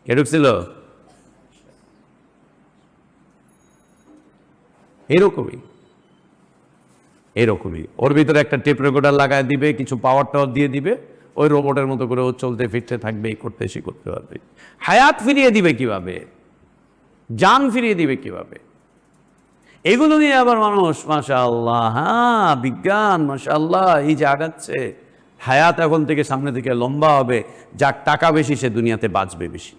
Speaker 1: কে ঢুকছিল? এরকমই এরকমই ওর ভিতরে একটা টেপ রেকর্ডার লাগায় দিবে, কিছু পাওয়ার টাওয়ার দিয়ে দিবে, ওই রোবটের মতো করে ও চলতে ফিরতে থাকবে, এই করতে সে করতে পারবে। হায়াত ফিরিয়ে দিবে কিভাবে, জান ফিরিয়ে দিবে কিভাবে, এগুলো নিয়ে আবার মানুষ মাশাআল্লাহ, হ্যাঁ বিজ্ঞান মাশাআল্লাহ এই যে আগাচ্ছে, হায়াত এখন থেকে সামনে থেকে লম্বা হবে, যার টাকা বেশি সে দুনিয়াতে বাঁচবে বেশি।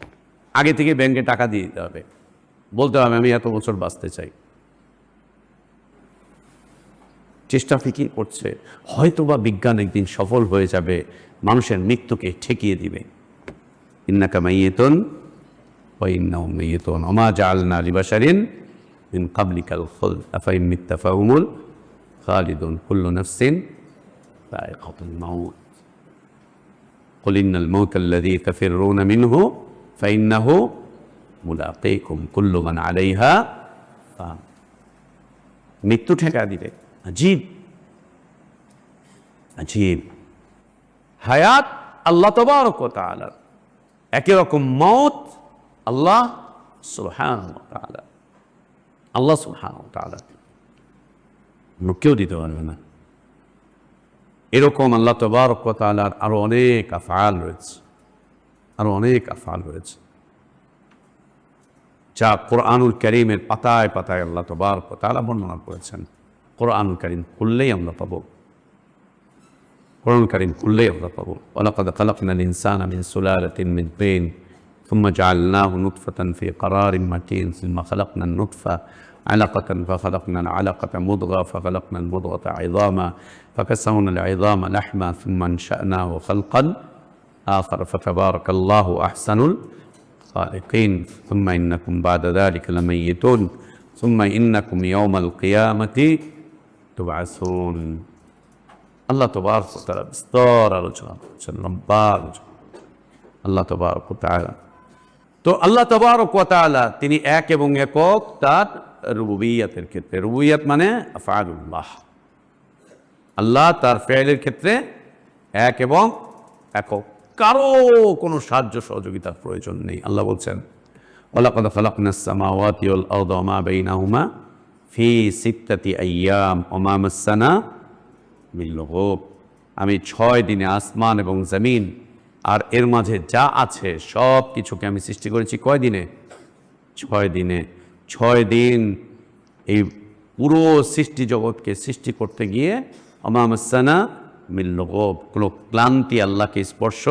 Speaker 1: আগে থেকে ব্যাংকে টাকা দিয়ে দিতে হবে, বলতে হবে আমি এত বছর বাঁচতে চাই। চেষ্টা ফিকির করছে, হয়তোবা বিজ্ঞান একদিন সফল হয়ে যাবে, মানুষের মৃত্যুকে ঠেকিয়ে দিবে। ইন্নাকা মাইয়িতুন ওয়া ইন্নাহুম মাইয়িতুন ওয়া মা জাআলনা লিবাশারিন মিন ক্বাবলিকাল খুলদ আফা ইন মিত্তা ফাহুমুল খালিদুন কুল্লু নাফসিন যায়িকাতুল মাউত কুল ইন্নাল মাউতা আল্লাযী তাফিররুনা মিনহু ফাইন্নাহু মুলাকীকুম কুল্লু মান আলাইহা ফান। মৃত্যু ঠেকা দিবে। আজীব আজীব হায়াত আল্লাহ তাবারক ওয়া তাআলা, একই রকম মওত আল্লাহ সুবহানাহু ওয়া তাআলা, আল্লাহ সুবহানাহু ওয়া তাআলা কেউ দিতে পারবে না। এরকম আল্লাহ তাবারক ওয়া তাআলার আরো অনেক আফআল রয়েছে, আরো অনেক আফআল রয়েছে যা কোরআনুল কারীমের পাতায় পাতায় আল্লাহ তাবারক ওয়া তাআলা বর্ণনা করেছেন। কোরআনুল কারীম খুললেই আমরা পাবো, কোরআনুল কারীম খুললেই আমরা পাবো। ওয়ালাকাদ খালাকনাল ইনসানা মিন সুলালাতিন মিন তিন ثم جعلناه نطفة في قرار مكين ثم خلقنا النطفة علقة فخلقنا العلقة مضغة فخلقنا المضغة عظاما فكسونا العظام لحما ثم انشأناه خلقا آخر فتبارك الله أحسن الخالقين ثم إنكم بعد ذلك لميتون ثم إنكم يوم القيامة تبعثون। আল্লাহ তাবারক ওয়া তাআলা বিস্তর আলোচনা করেছেন, লম্বা আলোচনা আল্লাহ তাবারক ওয়া তাআলা। তো আল্লাহ তাবারক ওয়া তাআলা তিনি এক এবং একক তার রুবুবিয়তের ক্ষেত্রে। রুবুবিয়ত মানে আফআলুল্লাহ, আল্লাহ তার ফেয়েলের ক্ষেত্রে এক এবং একক, কারো কোনো সাহায্য সহযোগিতার প্রয়োজন নেই। আল্লাহ বলছেন ওয়ালাকাদ খালাকনাস সামাওয়াতি ওয়াল আরদা ওয়া মা বাইনাহুমা ফি সিত্তাতি আইয়াম ওয়া মা মাসসানা মিন লুগুব। আমি 6 দিনে আসমান এবং জমিন আর এর মাঝে যা আছে সব কিছুকে আমি সৃষ্টি করেছি কয় দিনে? 6 দিনে। 6 দিন এই পুরো সৃষ্টি জগৎকে সৃষ্টি করতে গিয়ে ওয়া মা মাসসানা মিন লুগুব, কোনো ক্লান্তি আল্লাহকে স্পর্শ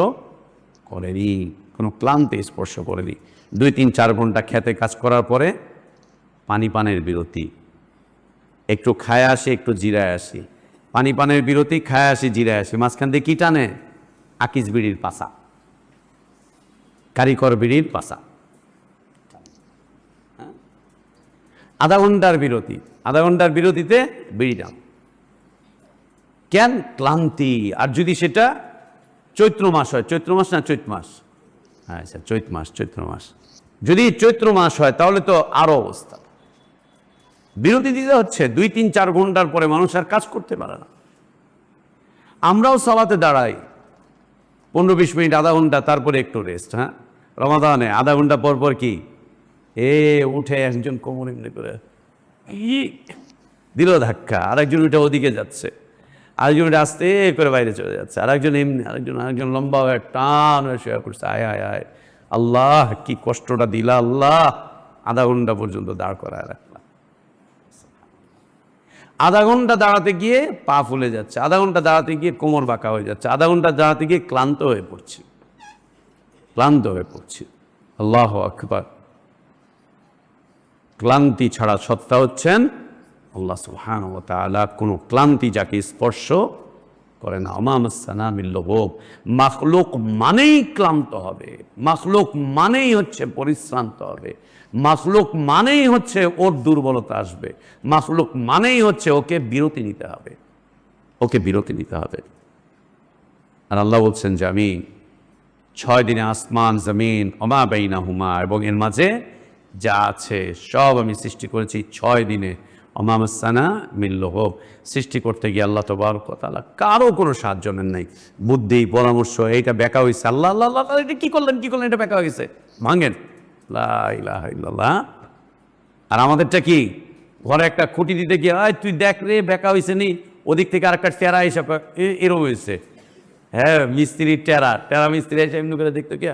Speaker 1: করেনি, কোনো ক্লান্তি স্পর্শ করেনি। 2-3-4 ঘন্টা খেতে কাজ করার পরে পানি পানের বিরতি, একটু খায় আসি একটু জিরায় আসি, পানি পানের বিরতি, খায় আসি জিরায় আসি, মাঝখান দিয়ে কি টানে? আকিস বিড়ির পাশা, কারিকর বিড়ির পাশা। আধা ঘন্টার বিরতি, আধা ঘন্টার বিরতিতে বিড়ি টান। কেন? ক্লান্তি। আর যদি সেটা চৈত্র মাস হয়, চৈত্র মাস না চৈত মাস, হ্যাঁ স্যার চৈত মাস, চৈত্র মাস, যদি চৈত্র মাস হয় তাহলে তো আরো অবস্থা। বিরতি দিতে হচ্ছে, 2-3-4 ঘন্টার পরে মানুষ আর কাজ করতে পারে না। আমরাও সালাতে দাঁড়াই 15-20 মিনিট, আধা ঘন্টা, তারপরে একটু রেস্ট। হ্যাঁ রমাদানে আধা ঘন্টা পর পর কি উঠে একজন কোমর এমনি করে দিল ধাক্কা, আরেকজন উঠে ওদিকে যাচ্ছে, আরেকজন উঠে আস্তে করে বাইরে চলে যাচ্ছে, আরেকজন এমনি, আরেকজন লম্বা হয়ে টান হয়ে শুয়ে করছে। আয় আয় আয় আল্লাহ কি কষ্টটা দিলা আল্লাহ, আধা ঘন্টা পর্যন্ত দাঁড় করায় রাখলাম। আধা ঘন্টা দাঁড়াতে গিয়ে পা ফুলে যাচ্ছে, আধা ঘন্টা দাঁড়াতে গিয়ে কোমর বাঁকা হয়ে যাচ্ছে, আধা ঘন্টা দাঁড়াতে গিয়ে ক্লান্ত হয়ে পড়ছি, ক্লান্ত হয়ে পড়ছি। আল্লাহু আকবার। ক্লান্তি ছাড়া সত্তা হচ্ছেন আল্লাহ সুবহানাহু ওয়া তাআলা, কোনো ক্লান্তি যাকে স্পর্শ করে না। ওয়া মা মাসসানা মিন লুগুব। মাখলুক মানেই ক্লান্ত হবে, মাখলুক মানেই হচ্ছে পরিশ্রান্ত হবে, মাখলুক মানেই হচ্ছে ওর দুর্বলতা আসবে, মাখলুক মানেই হচ্ছে ওকে বিরতি নিতে হবে, ওকে বিরতি নিতে হবে। আর আল্লাহ বলছেন যে আমি 6 দিনে আসমান জমিন ওয়া মা বাইনাহুমা, এবং এর মাঝে যা আছে সব আমি সৃষ্টি করেছি 6 দিনে। ওয়া মা মাসসানা মিন লুগুব। সৃষ্টি করতে গিয়ে আল্লাহ তাবারক ওয়া তাআলা কারো কোনো সাহায্য নেন নাই। বুদ্ধি পরামর্শ, এইটা বেঁকা হয়েছে, আল্লাহ আল্লাহ আল্লাহ এটা কি করলেন, কি করলেন, এটা বেঁকা হয়েছে, ভাঙেন, লা ইলাহা ইল্লাল্লাহ। আর আমাদেরটা কি? ঘরে একটা খুঁটি দিতে গিয়ে আয় তুই দেখ রে বেঁকা হয়েছে নি, ওদিক থেকে আরেকটা টেরা এসে এরম হয়েছে, হ্যাঁ মিস্ত্রির টেরা টেরা মিস্ত্রি এসে এমনি করে দেখতো কি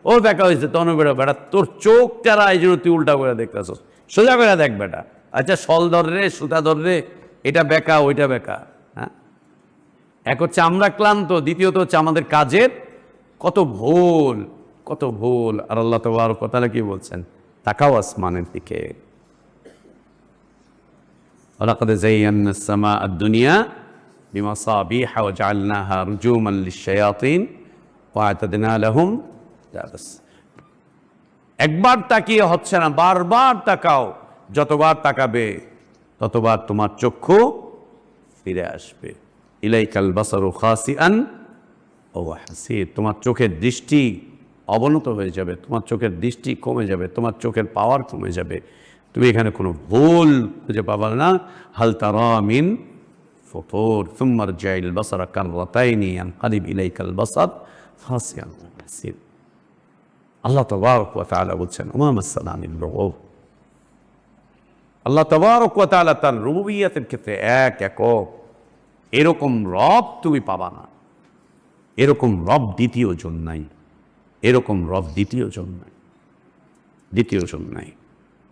Speaker 1: ও দেখা হয়েছে তখন বেটা বেটা তোর চোখ টেরা এই জন্য তুই উল্টা করে দেখতেছ, সোজা করে দেখ বেটা, আচ্ছা শল ধর রে সুতা ধর রে, এটা বেকা ওইটা বেকা। হ্যাঁ, এক হচ্ছে আমরা ক্লান্ত, দ্বিতীয়ত হচ্ছে আমাদের কাজের কত ভুল কত ভুল। আর আল্লাহ তাবারক ওয়া তাআলা কি বলছেন, তাকাও আসমানের দিকে, ওয়ালাকাদ যায়্যানা আস-সামা আদ-দুনিয়া বিমাসাবিহা ওয়া জাআলনাহা রুজুমান লিশ-শায়াতিন ওয়া আ'তাদনা লাহুম আযাবাস। একবার তাকিয়ে হচ্ছে না, বারবার তাকাও, যতবার তাকাবে ততবার তোমার চক্ষু ফিরে আসবে। ইলাইকাল বাসারু খাসিআন ওয়া হাসির, তোমার চোখের দৃষ্টি অবনত হয়ে যাবে, তোমার চোখের দৃষ্টি কমে যাবে, তোমার চোখের পাওয়ার কমে যাবে, তুমি এখানে কোনো ভুল খুঁজে পাবে না। হাল তারা মিন ফুতুর সুম্মা রজি'ল বাসারা কাররাতাইনি ইয়ানকালিব ইলাইকাল বাসার খাসিআন ওয়া হাসির। আল্লাহ তাবারক ওয়া তাআলা বলছেন ওমা মাসসানা মিন লুগুব। আল্লাহ তাবারক ওয়া তাআলা তার রুবুবিয়্যাতের ক্ষেত্রে একক, এরকম রব তুমি পাবা না, এরকম রব দ্বিতীয় জন নাই, এরকম রব দ্বিতীয় জন নাই, দ্বিতীয় জন নাই।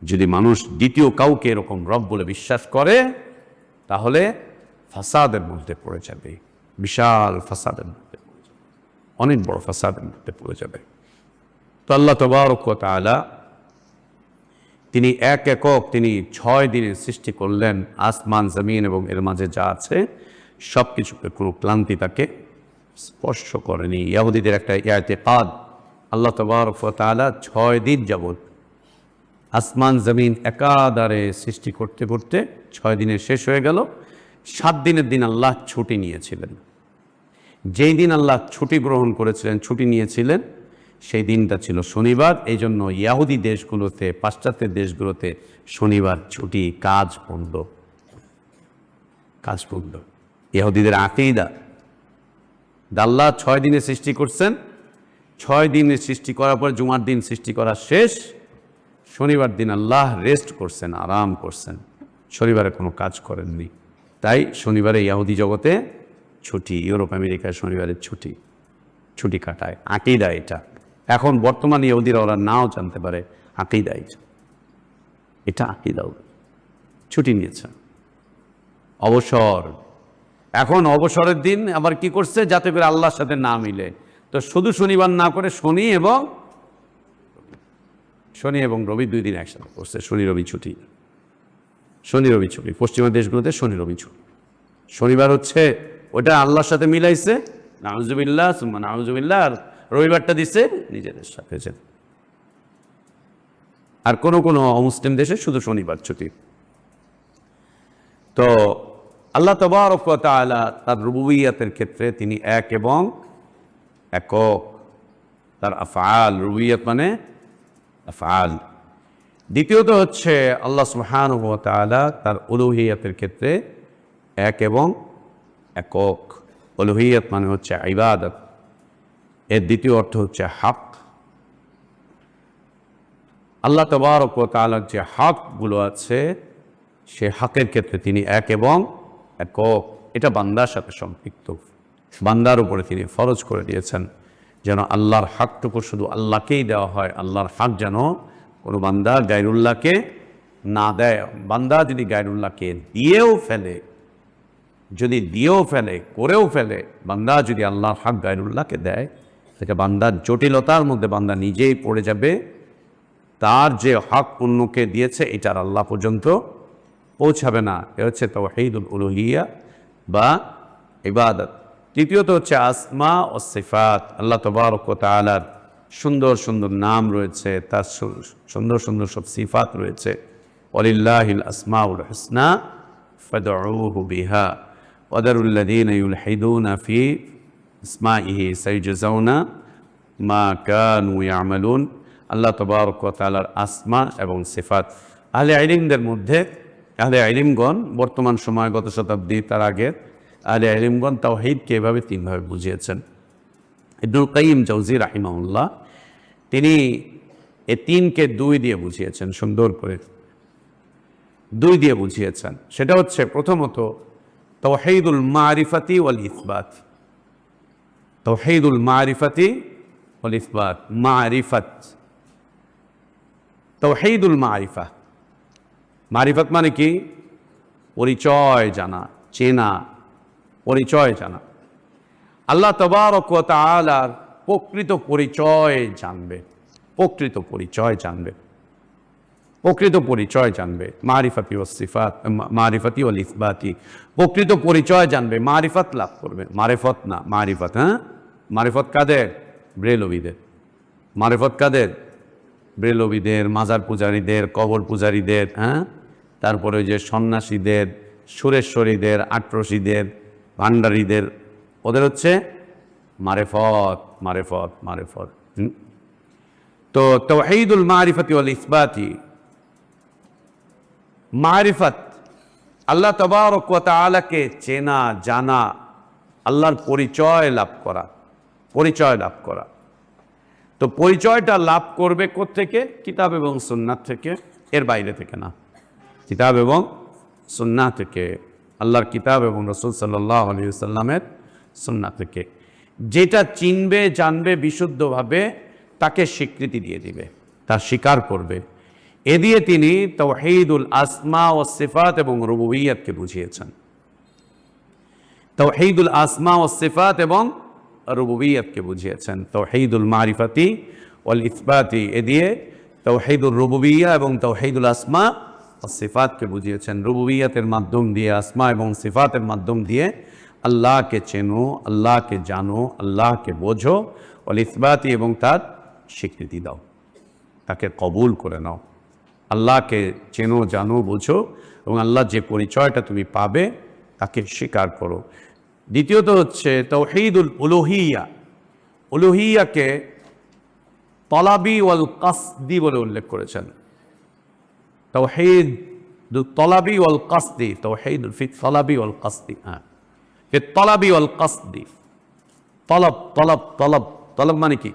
Speaker 1: যদি মানুষ দ্বিতীয় কাউকে এরকম রব বলে বিশ্বাস করে তাহলে ফাসাদের মধ্যে পড়ে যাবে, বিশাল ফাসাদের মধ্যে পড়ে যাবে, অনেক বড় ফাসাদের মধ্যে পড়ে যাবে। তো আল্লাহ তাবারক ওয়া তাআলা তিনি একক, তিনি 6 দিনে সৃষ্টি করলেন আসমান জমিন এবং এর মাঝে যা আছে সব কিছুকে, কোনো ক্লান্তি তাকে স্পর্শ করেনি। ইহুদিদের একটা ইতিকাদ, আল্লাহ তাবারক ওয়া তাআলা 6 দিন যাবত আসমান জমিন একাধারে সৃষ্টি করতে করতে 6 দিনে শেষ হয়ে গেল। 7 দিনের দিন আল্লাহ ছুটি নিয়েছিলেন। যেই দিন আল্লাহ ছুটি গ্রহণ করেছিলেন, ছুটি নিয়েছিলেন, সেই দিনটা ছিল শনিবার। এই জন্য ইহুদি দেশগুলোতে, পাশ্চাত্যের দেশগুলোতে শনিবার ছুটি, কাজ বন্ধ, কাজ বন্ধ। ইহুদিদের আকীদা, আল্লাহ 6 দিনে সৃষ্টি করছেন, 6 দিনে সৃষ্টি করার পর জুমার দিন সৃষ্টি করা শেষ, শনিবার দিন আল্লাহ রেস্ট করছেন, আরাম করছেন, শনিবারে কোনো কাজ করেননি। তাই শনিবারে ইহুদি জগতে ছুটি, ইউরোপ আমেরিকায় শনিবারের ছুটি, ছুটি কাটায়। আকীদা এটা। এখন বর্তমান ইহুদিরা ওরা নাও জানতে পারে আকীদা এটা আকীদা, ছুটি নিয়েছে, অবসর। এখন অবসরের দিন আবার কি করছে, যাতে করে আল্লাহর সাথে না মিলে, তো শুধু শনিবার না করে শনি এবং রবি 2 দিন একসাথে করছে। শনি রবি ছুটি, শনি রবি ছুটি। পশ্চিমা দেশগুলোতে শনি রবি ছুটি। শনিবার হচ্ছে ওটা আল্লাহর সাথে মিলাইছে, নাউজুবিল্লাহ সুম্মা নাউজুবিল্লাহ, আর রবিবারটা দিছে নিজেদের সাথে। আর কোনো কোনো অমুসলিম দেশে শুধু শনিবার ছুটি। তো আল্লাহ তাবারক ওয়া তাআলা তার রুবুবিয়্যাতের ক্ষেত্রে তিনি এক এবং একক। তার আফআল, রুবুবিয়্যাত মানে আফআল। দ্বিতীয়ত হচ্ছে আল্লাহ সুবহানাহু ওয়া তাআলা তার উলুহিয়্যাতের ক্ষেত্রে এক এবং একক। উলুহিয়্যাত মানে হচ্ছে ইবাদত, এর দ্বিতীয় অর্থ হচ্ছে হক। আল্লাহ তাবারক ওয়া তাআলার যে হকগুলো আছে সে হকের ক্ষেত্রে তিনি এক এবং একক। এটা বান্দার সাথে সম্পৃক্ত, বান্দার উপরে তিনি ফরজ করে দিয়েছেন যেন আল্লাহর হকটুকু শুধু আল্লাহকেই দেওয়া হয়। আল্লাহর হক যেন কোনো বান্দা গায়রুল্লাহকে না দেয়। বান্দা যদি গায়রুল্লাহকে দিয়েও ফেলে, যদি দিয়েও ফেলে, করেও ফেলে, বান্দা যদি আল্লাহর হক গায়রুল্লাহকে দেয়, সেটা বান্দার জটিলতার মধ্যে বান্দা নিজেই পড়ে যাবে। তার যে হক অন্যকে দিয়েছে এটার আল্লাহ পর্যন্ত পৌঁছাবে না। এ হচ্ছে তাওহীদুল উলুহিয়্যা বা ইবাদত। তৃতীয়ত হচ্ছে আসমা ও সিফাত। আল্লাহ তাবারক ওয়া তাআলার সুন্দর সুন্দর নাম রয়েছে, তার সুন্দর সুন্দর সব সিফাত রয়েছে। ওয়ালিল্লাহিল আসমাউল হুসনা ফাদউহু বিহা ওয়াদারুল্লাযীনা ইউলহিদুনা ফি আসমাইহি সাইজাউনা মা কানু ইয়ামালুন। আল্লাহ তাবারক ওয়া তাআলার আসমা এবং সিফাত। আহলে ইলমদের মধ্যে আহলে ইলমগণ, বর্তমান সময়, গত শতাব্দী, তার আগে আহলে ইলমগণ তাওহীদকে এভাবে 3 ভাবে বুঝিয়েছেন। ইবনুল কাইয়িম জাওযী রাহিমাহুল্লাহ তিনি এই 3কে 2 দিয়ে বুঝিয়েছেন, সুন্দর করে 2 দিয়ে বুঝিয়েছেন। সেটা হচ্ছে প্রথমত তাওহীদুল মারিফাতি ওয়াল ইসবাত। তাওহীদুল মারিফাতি ওয়াল ইসবাত, মারিফাত, তাওহীদুল মারিফা। মারিফাত মানে কি? পরিচয় জানা, চেনা, পরিচয় জানা। আল্লাহ তাবারক ওয়া তাআলার প্রকৃত পরিচয় জানবে, প্রকৃত পরিচয় জানবে, প্রকৃত পরিচয় জানবে। মারিফাতি ওয়াস সিফাত, মারিফাতি ওয়াল ইসবাতি, প্রকৃত পরিচয় জানবে, মারিফাত লাভ করবে। মারিফত না, মারিফাত। হ্যাঁ, মারিফত কাদের? ব্রেলভিদের। মারিফত কাদের? ব্রেলভিদের, মাজার পূজারীদের, কবর পূজারীদের, হ্যাঁ, তারপরে ওই যে সন্ন্যাসীদের, সুরেশ্বরীদের, আট্রসীদের, ভান্ডারীদের, ওদের হচ্ছে মারিফত, মারিফত, মারিফত। তো তাওহীদুল মারিফাতি ওয়াল ইসবাতি, মারিফত আল্লাহ তাবারক ওয়া তাআলাকে চেনা, জানা, আল্লাহর পরিচয় লাভ করা, পরিচয় লাভ করা। তো পরিচয়টা লাভ করবে কোত্থেকে? কিতাব এবং সুন্নাত থেকে, এর বাইরে থেকে না। কিতাব এবং সুন্নাহ থেকে, আল্লাহর কিতাব এবং রাসূল সাল্লাল্লাহু আলাইহি ওয়াসাল্লামের সুন্নাহ থেকে। যেটা চিনবে, জানবে বিশুদ্ধভাবে, তাকে স্বীকৃতি দিয়ে দিবে, তার স্বীকার করবে। এ দিয়ে তিনি তাওহীদুল আসমা ওয়াস সিফাত এবং রুবুবিয়্যাতকে বুঝিয়েছেন। তাওহীদুল আসমা ওয়াস সিফাত এবং রুবুবিয়্যাতকে বুঝিয়েছেন। তাওহীদুল মারিফাতি ওয়াল ইসবাতি, এ দিয়ে তাওহীদুর রুবুবিয়্যা এবং তাওহীদুল আসমা ওয়াস সিফাতকে বুঝিয়েছেন। রুবুবিয়্যাতের মাধ্যম দিয়ে, আসমা এবং সিফাতের মাধ্যম দিয়ে আল্লাহকে চেনো, আল্লাহকে জানো, আল্লাহকে বোঝো। ওয়াল ইসবাতি, এবং তার স্বীকৃতি দাও, তাকে কবুল করে নাও। আল্লাহকে চেনো, জানো, বোঝো, এবং আল্লাহ যে পরিচয়টা তুমি পাবে তাকে স্বীকার করো। দ্বিতীয়ত হচ্ছে তাওহীদুল উলুহিয়্যা। উলুহিয়্যাকে তলাবি ওয়াল কাসদি বলে উল্লেখ করেছেন। তাওহীদ তলাবি ওয়াল কাসদি, তাওহীদুল ফি তলাবি ওয়াল কাসদি। হ্যাঁ, ফি তলাবি ওয়াল কাসদি, তলব, তলব, তলব, তলব মানে কি?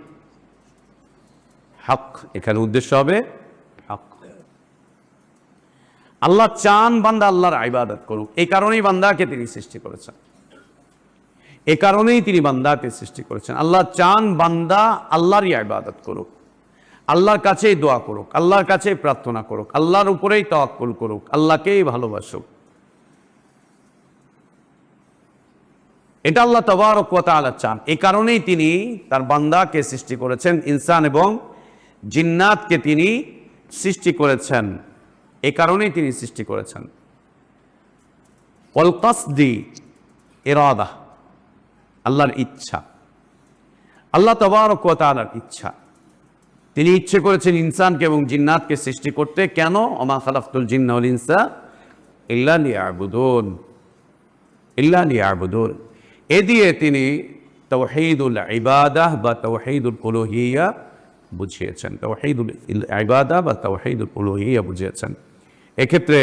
Speaker 1: হক। এখানে উদ্দেশ্য হবে হক। আল্লাহ চান বান্দা আল্লাহর ইবাদত করুক, এই কারণেই বান্দাকে তিনি সৃষ্টি করেছেন, এই কারণেই তিনি বান্দাকে সৃষ্টি করেছেন। আল্লাহ চান বান্দা আল্লাহরই ইবাদত করুক, আল্লাহর কাছেই দোয়া করুক, আল্লাহর কাছেই প্রার্থনা করুক, আল্লাহর উপরেই তাওয়াক্কুল করুক, আল্লাহকেই ভালোবাসুক। এটা আল্লাহ তাবারক ওয়া তাআলা চান। এই কারণেই তিনি তার বান্দাকে সৃষ্টি করেছেন, ইনসান এবং জিন্নাতকে তিনি সৃষ্টি করেছেন, এই কারণেই তিনি সৃষ্টি করেছেন। ওয়াল কাসদি, ইরাদা, আল্লাহর ইচ্ছা, আল্লাহ তাবারক ওয়া তাআলার ইচ্ছা। তিনি ইচ্ছে করেছেন ইনসানকে এবং জিন্নাতকে সৃষ্টি করতে। কেন? ওমা খালাকতুল জিন্না ওয়াল ইনসা ইল্লা লিয়াবুদুন, ইল্লা লিয়াবুদুন। এ দিয়ে তিনি তাওহীদুল ইবাদাহ বা তাওহীদুল উলুহিয়্যা বুঝিয়েছেন, তাওহীদুল ইবাদাহ বা তাওহীদুল উলুহিয়্যা বুঝিয়েছেন। এক্ষেত্রে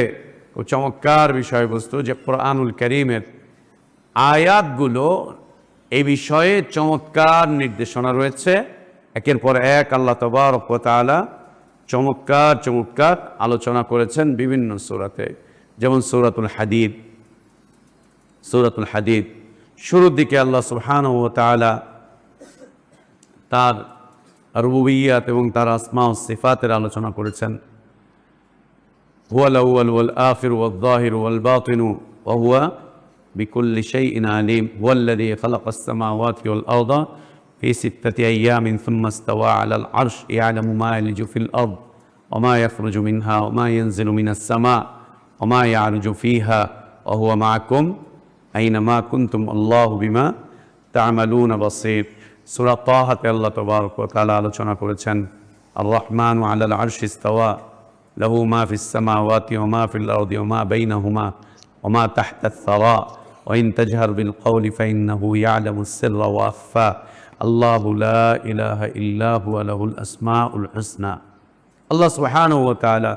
Speaker 1: চমৎকার বিষয়বস্তু যে কোরআনুল কারীমের আয়াতগুলো এই বিষয়ে চমৎকার নির্দেশনা রয়েছে। একের পর এক আল্লাহ তাবারক ওয়া তাআলা চমৎকার চমৎকার আলোচনা করেছেন বিভিন্ন সূরাতে। যেমন সূরাতুল হাদীদ, সূরাতুল হাদীদ শুরুর দিকে আল্লাহ সুবহানাহু ওয়া তাআলা তার রুবুবিয়্যাত এবং তার আসমা ও সিফাতের আলোচনা করেছেন। হুয়াল আউয়াল ওয়াল আখির ওয়াল যাহির ওয়াল বাতিন ওয়া হুয়া বিকুল্লি শাইইন আলিম। হুয়াল্লাযী খালাকাস সামাওয়াতি ওয়াল আরদা ফি সিত্তাতি আইয়ামিন সুম্মা ইসতাওয়া আলাল আরশ ইয়ালামু মা ইয়ালিজু ফিল আরদ ওয়া মা ইয়াখরুজু মিনহা ওয়া মা ইয়ানজিলু মিনাস সামা ওয়া মা ইয়ারুজু ফিহা ওয়া হুয়া মাআকুম আইনামা কুনতুম আল্লাহু বিমা তা'মালুনা বাসীর। সূরা তাহাতে আল্লাহ তাবারক ওয়া তাআলা আলোচনা করেছেন আর রহমানু আলাল আরশি ইসতাওয়া লাহু মা ফিস সামাওয়াতি ওয়া মা ফিল আরদি ওয়া মা বাইনাহুমা ওয়া মা তাহতাস সারা ওয়া ইন তাজহার বিল কওলি ফাইন্নাহু ইয়ালামুস সিররা ওয়া আখফা আল্লাহু লা ইলাহা ইল্লা হুয়া লাহুল আসমাউল হুসনা। আল্লাহ সুবহানাহু ওয়া তাআলা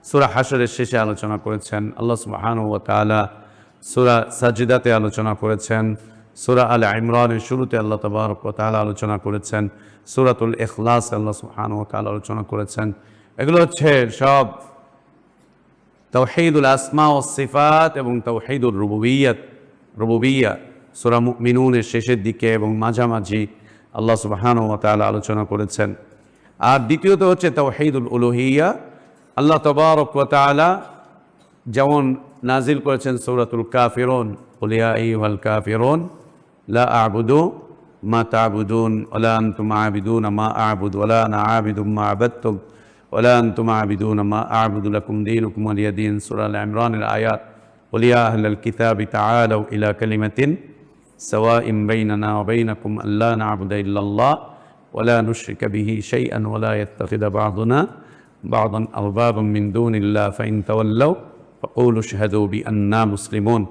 Speaker 1: সূরা হাশরের শেষে আলোচনা করেছেন। আল্লাহ সুবহানাহু ওয়া তাআলা সূরা সাজদাতে আলোচনা করেছেন। সূরা আলে ইমরানের শুরুতে আল্লাহ তাবারক ওয়া তাআলা আলোচনা করেছেন। সূরাতুল ইখলাস আল্লাহ সুবহানাহু ওয়া তাআলা আলোচনা করেছেন। এগুলো হচ্ছে সব তাওহীদুল আসমা ওয়াস সিফাত এবং তাওহীদুর রুবুবিয়্যাত রুবুবিয়্যা সূরা মুমিনুনের শেষের দিকে এবং মাঝামাঝি আল্লাহ সুবহানাহু ওয়া তাআলা আলোচনা করেছেন। আর দ্বিতীয়ত হচ্ছে তাওহীদুল উলুহিয়্যা। আল্লাহ তাবারক ওয়া তাআলা যেমন নাজিল করেছেন সূরাতুল কাফিরুন, কুল ইয়া আইয়ুহাল কাফিরুন লা আ'বুদু মা তা'বুদুন ওয়ালা আনতুম আ'বিদুনা মা আ'বুদু ওয়ালা আনা আ'বিদুম মা আ'বাদতুম ওয়ালা আনতুম আ'বিদুনা মা আ'বুদু লাকুম দীনুকুম ওয়ালিয়া দীন। সূরা আল ইমরানের আয়াত, কুল ইয়া আহলাল কিতাবি তাআলাউ ইলা কালিমাতিন সাওয়াইন বাইনানা ওয়া বাইনাকুম আল্লা না'বুদা ইল্লাল্লাহ ওয়ালা নুশরিকা বিহি শাইআন ওয়ালা ইয়াত্তাখিযা বা'দুনা বা'দান আরবাবাম মিন দুনিল্লাহ ফাইন তাওয়াল্লাউ ফাকুলু আশহাদু বিআন্না মুসলিমুন।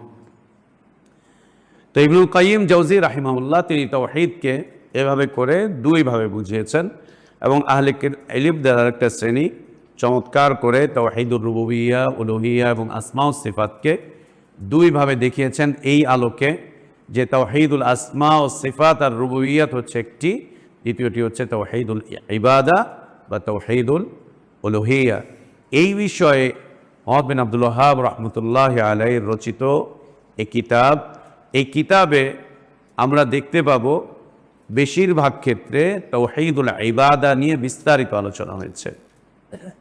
Speaker 1: তো ইবনুল কাইয়িম জাওজি রাহিমাহুল্লাহ তিনি তাওহীদকে এভাবে করে দুইভাবে বুঝিয়েছেন এবং আহলে ইলমদের আরেকটা শ্রেণী চমৎকার করে তাওহীদুর রুবুবিয়্যা, উলুহিয়্যা এবং আসমা ও সিফাতকে দুইভাবে দেখিয়েছেন এই আলোকে যে তাওহীদুল আসমা ও সিফাত আর রুবুবিয়্যাত হচ্ছে একটি, দ্বিতীয়টি হচ্ছে তাওহীদুল ইবাদা বা তাওহীদুল উলুহিয়্যা। এই বিষয়ে মুহাম্মদ বিন আব্দুল ওয়াহ্হাব রাহমাতুল্লাহি আলাইহির রচিত এই কিতাবে আমরা দেখতে পাবো বেশিরভাগ ক্ষেত্রে তাওহীদুল ইবাদা নিয়ে বিস্তারিত আলোচনা হয়েছে।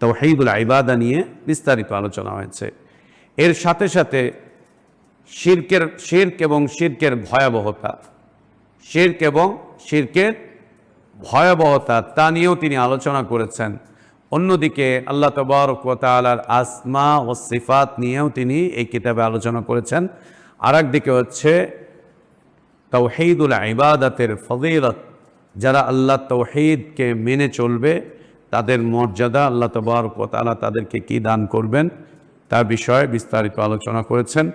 Speaker 1: তাওহীদুল ইবাদা নিয়ে বিস্তারিত আলোচনা হয়েছে। এর সাথে সাথে শিরক এবং শিরকের ভয়াবহতা তা নিয়েও তিনি আলোচনা করেছেন। অন্যদিকে আল্লাহ তাবারক ওয়া তাআলার আসমা ও সিফাত নিয়েও তিনি এই কিতাবে আলোচনা করেছেন। আর একদিকে হচ্ছে তাওহীদুল ইবাদাতের ফজিলত, যারা আল্লাহ তাওহীদকে মেনে চলবে তাদের মর্যাদা আল্লাহ তাবারক ওয়া তাআলা তাদেরকে কি দান করবেন তার বিষয়ে বিস্তারিত আলোচনা করেছেন।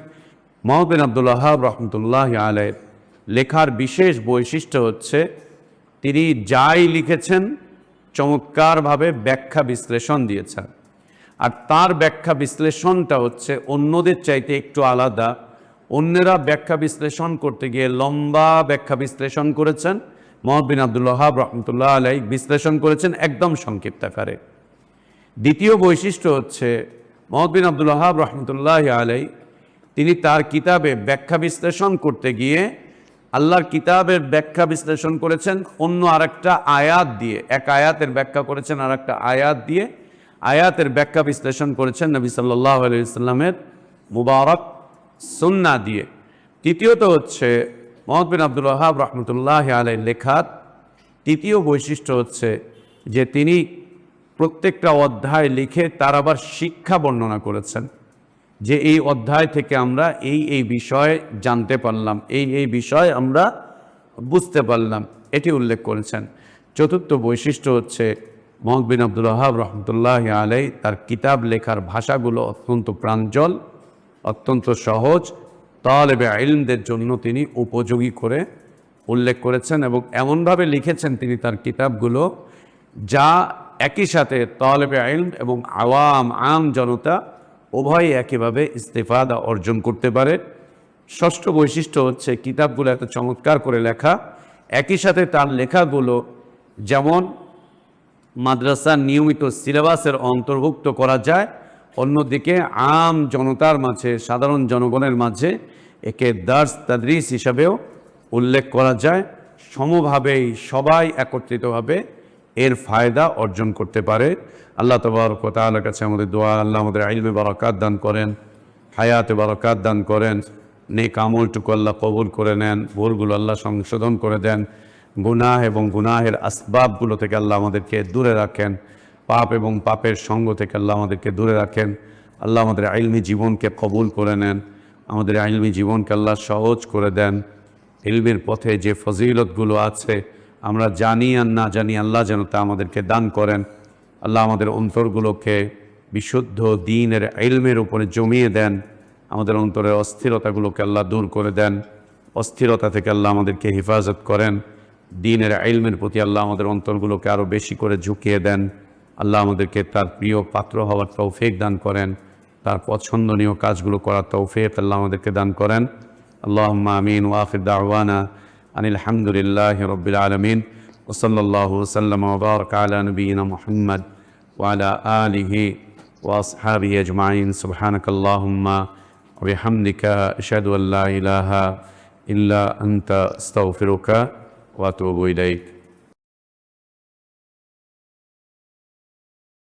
Speaker 1: মুহাম্মদ বিন আব্দুল ওয়াহ্হাব রাহমাতুল্লাহি আলাইহি লেখার বিশেষ বৈশিষ্ট্য হচ্ছে তিনি যাই লিখেছেন চমৎকারভাবে ব্যাখ্যা বিশ্লেষণ দিয়েছেন। আর তার ব্যাখ্যা বিশ্লেষণটা হচ্ছে অন্যদের চাইতে একটু আলাদা। অন্যেরা ব্যাখ্যা বিশ্লেষণ করতে গিয়ে লম্বা ব্যাখ্যা বিশ্লেষণ করেছেন, মুহাম্মদ বিন আব্দুল ওয়াহ্হাব রাহমাতুল্লাহি আলাইহি বিশ্লেষণ করেছেন একদম সংক্ষিপ্ত আকারে। দ্বিতীয় বৈশিষ্ট্য হচ্ছে মুহাম্মদ বিন আব্দুল ওয়াহ্হাব রাহমাতুল্লাহি আলাইহি তিনি তার কিতাবে ব্যাখ্যা বিশ্লেষণ করতে গিয়ে আল্লাহর কিতাবের ব্যাখ্যা বিশ্লেষণ করেছেন অন্য আরেকটা আয়াত দিয়ে, এক আয়াতের ব্যাখ্যা করেছেন আরেকটা আয়াত দিয়ে, আয়াতের ব্যাখ্যা বিশ্লেষণ করেছেন নবী সাল্লাল্লাহু আলাইহি ওয়াসাল্লামের মুবারক সুন্নাহ দিয়ে। তৃতীয়ত হচ্ছে মুহাম্মদ বিন আব্দুল ওয়াহ্হাব রাহমাতুল্লাহি আলাইহির লেখার তৃতীয় বৈশিষ্ট্য হচ্ছে যে তিনি প্রত্যেকটা অধ্যায় লিখে তার আবার শিক্ষা বর্ণনা করেছেন, যে এই অধ্যায় থেকে আমরা এই বিষয় জানতে পারলাম, এই বিষয় আমরা বুঝতে পারলাম, এটি উল্লেখ করেছেন। চতুর্থ বৈশিষ্ট্য হচ্ছে মুহাম্মদ বিন আব্দুল ওয়াহ্হাব রাহমাতুল্লাহি আলাইহি তার কিতাব লেখার ভাষাগুলো অত্যন্ত প্রাঞ্জল, অত্যন্ত সহজ, তালেবে ইলমদের জন্য তিনি উপযোগী করে উল্লেখ করেছেন এবং এমনভাবে লিখেছেন তিনি তার কিতাবগুলো যা একই সাথে তালেবে ইলম এবং আম জনতা উভয়ই একইভাবে ইস্তেফাদা অর্জন করতে পারে। ষষ্ঠ বৈশিষ্ট্য হচ্ছে কিতাবগুলো এত চমৎকার করে লেখা, একই সাথে তার লেখাগুলো যেমন মাদ্রাসার নিয়মিত সিলেবাসের অন্তর্ভুক্ত করা যায়, অন্যদিকে আম জনতার মাঝে, সাধারণ জনগণের মাঝে একে দার্স তাদরিস হিসাবেও উল্লেখ করা যায়। সমভাবেই সবাই একত্রিতভাবে এর ফায়দা অর্জন করতে পারে। আল্লাহ তাবারক ওয়া তাআলার কাছে আমাদের দোয়া, আল্লাহ আমাদের ইলমে বারাকাত দান করেন, হায়াতে বারাকাত দান করেন, নেক আমলটুকু আল্লাহ কবুল করে নেন, ভুলগুলো আল্লাহ সংশোধন করে দেন, গুনাহ এবং গুনাহের আসবাবগুলো থেকে আল্লাহ আমাদেরকে দূরে রাখেন, পাপ এবং পাপের সঙ্গ থেকে আল্লাহ আমাদেরকে দূরে রাখেন। আল্লাহ আমাদের ইলমি জীবনকে কবুল করে নেন, আমাদের ইলমি জীবনকে আল্লাহ সহজ করে দেন। ইলমের পথে যে ফজিলতগুলো আছে আমরা জানি আর না জানি, আল্লাহ যেন তা আমাদেরকে দান করেন। আল্লাহ আমাদের অন্তরগুলোকে বিশুদ্ধ দ্বীনের ইলমের উপরে জমিয়ে দেন, আমাদের অন্তরের অস্থিরতাগুলোকে আল্লাহ দূর করে দেন, অস্থিরতা থেকে আল্লাহ আমাদেরকে হেফাজত করেন। দ্বীনের ইলমের প্রতি আল্লাহ আমাদের অন্তরগুলোকে আরও বেশি করে ঝুঁকিয়ে দেন। আল্লাহ আমাদেরকে তার প্রিয় পাত্র হওয়ার তৌফিক দান করেন, তার পছন্দনীয় কাজগুলো করার তৌফিক আল্লাহ আমাদেরকে দান করেন। আল্লাহুম্মা আমিন। ওয়া আখির দাওয়ানা আনিল হামদুলিল্লাহি রাব্বিল আলামিন। ওয়া সাল্লাল্লাহু ওয়া সাল্লামা ওয়া বারাকা আলা নবিয়িনা মুহাম্মদ ওয়া আলা আলিহি ওয়া আসহাবিহি আজমাইন। সুবহানাকাল্লাহুম্মা وبحمدك أشهد أن لا إله إلا أنت أستغفرك وأتوب إليك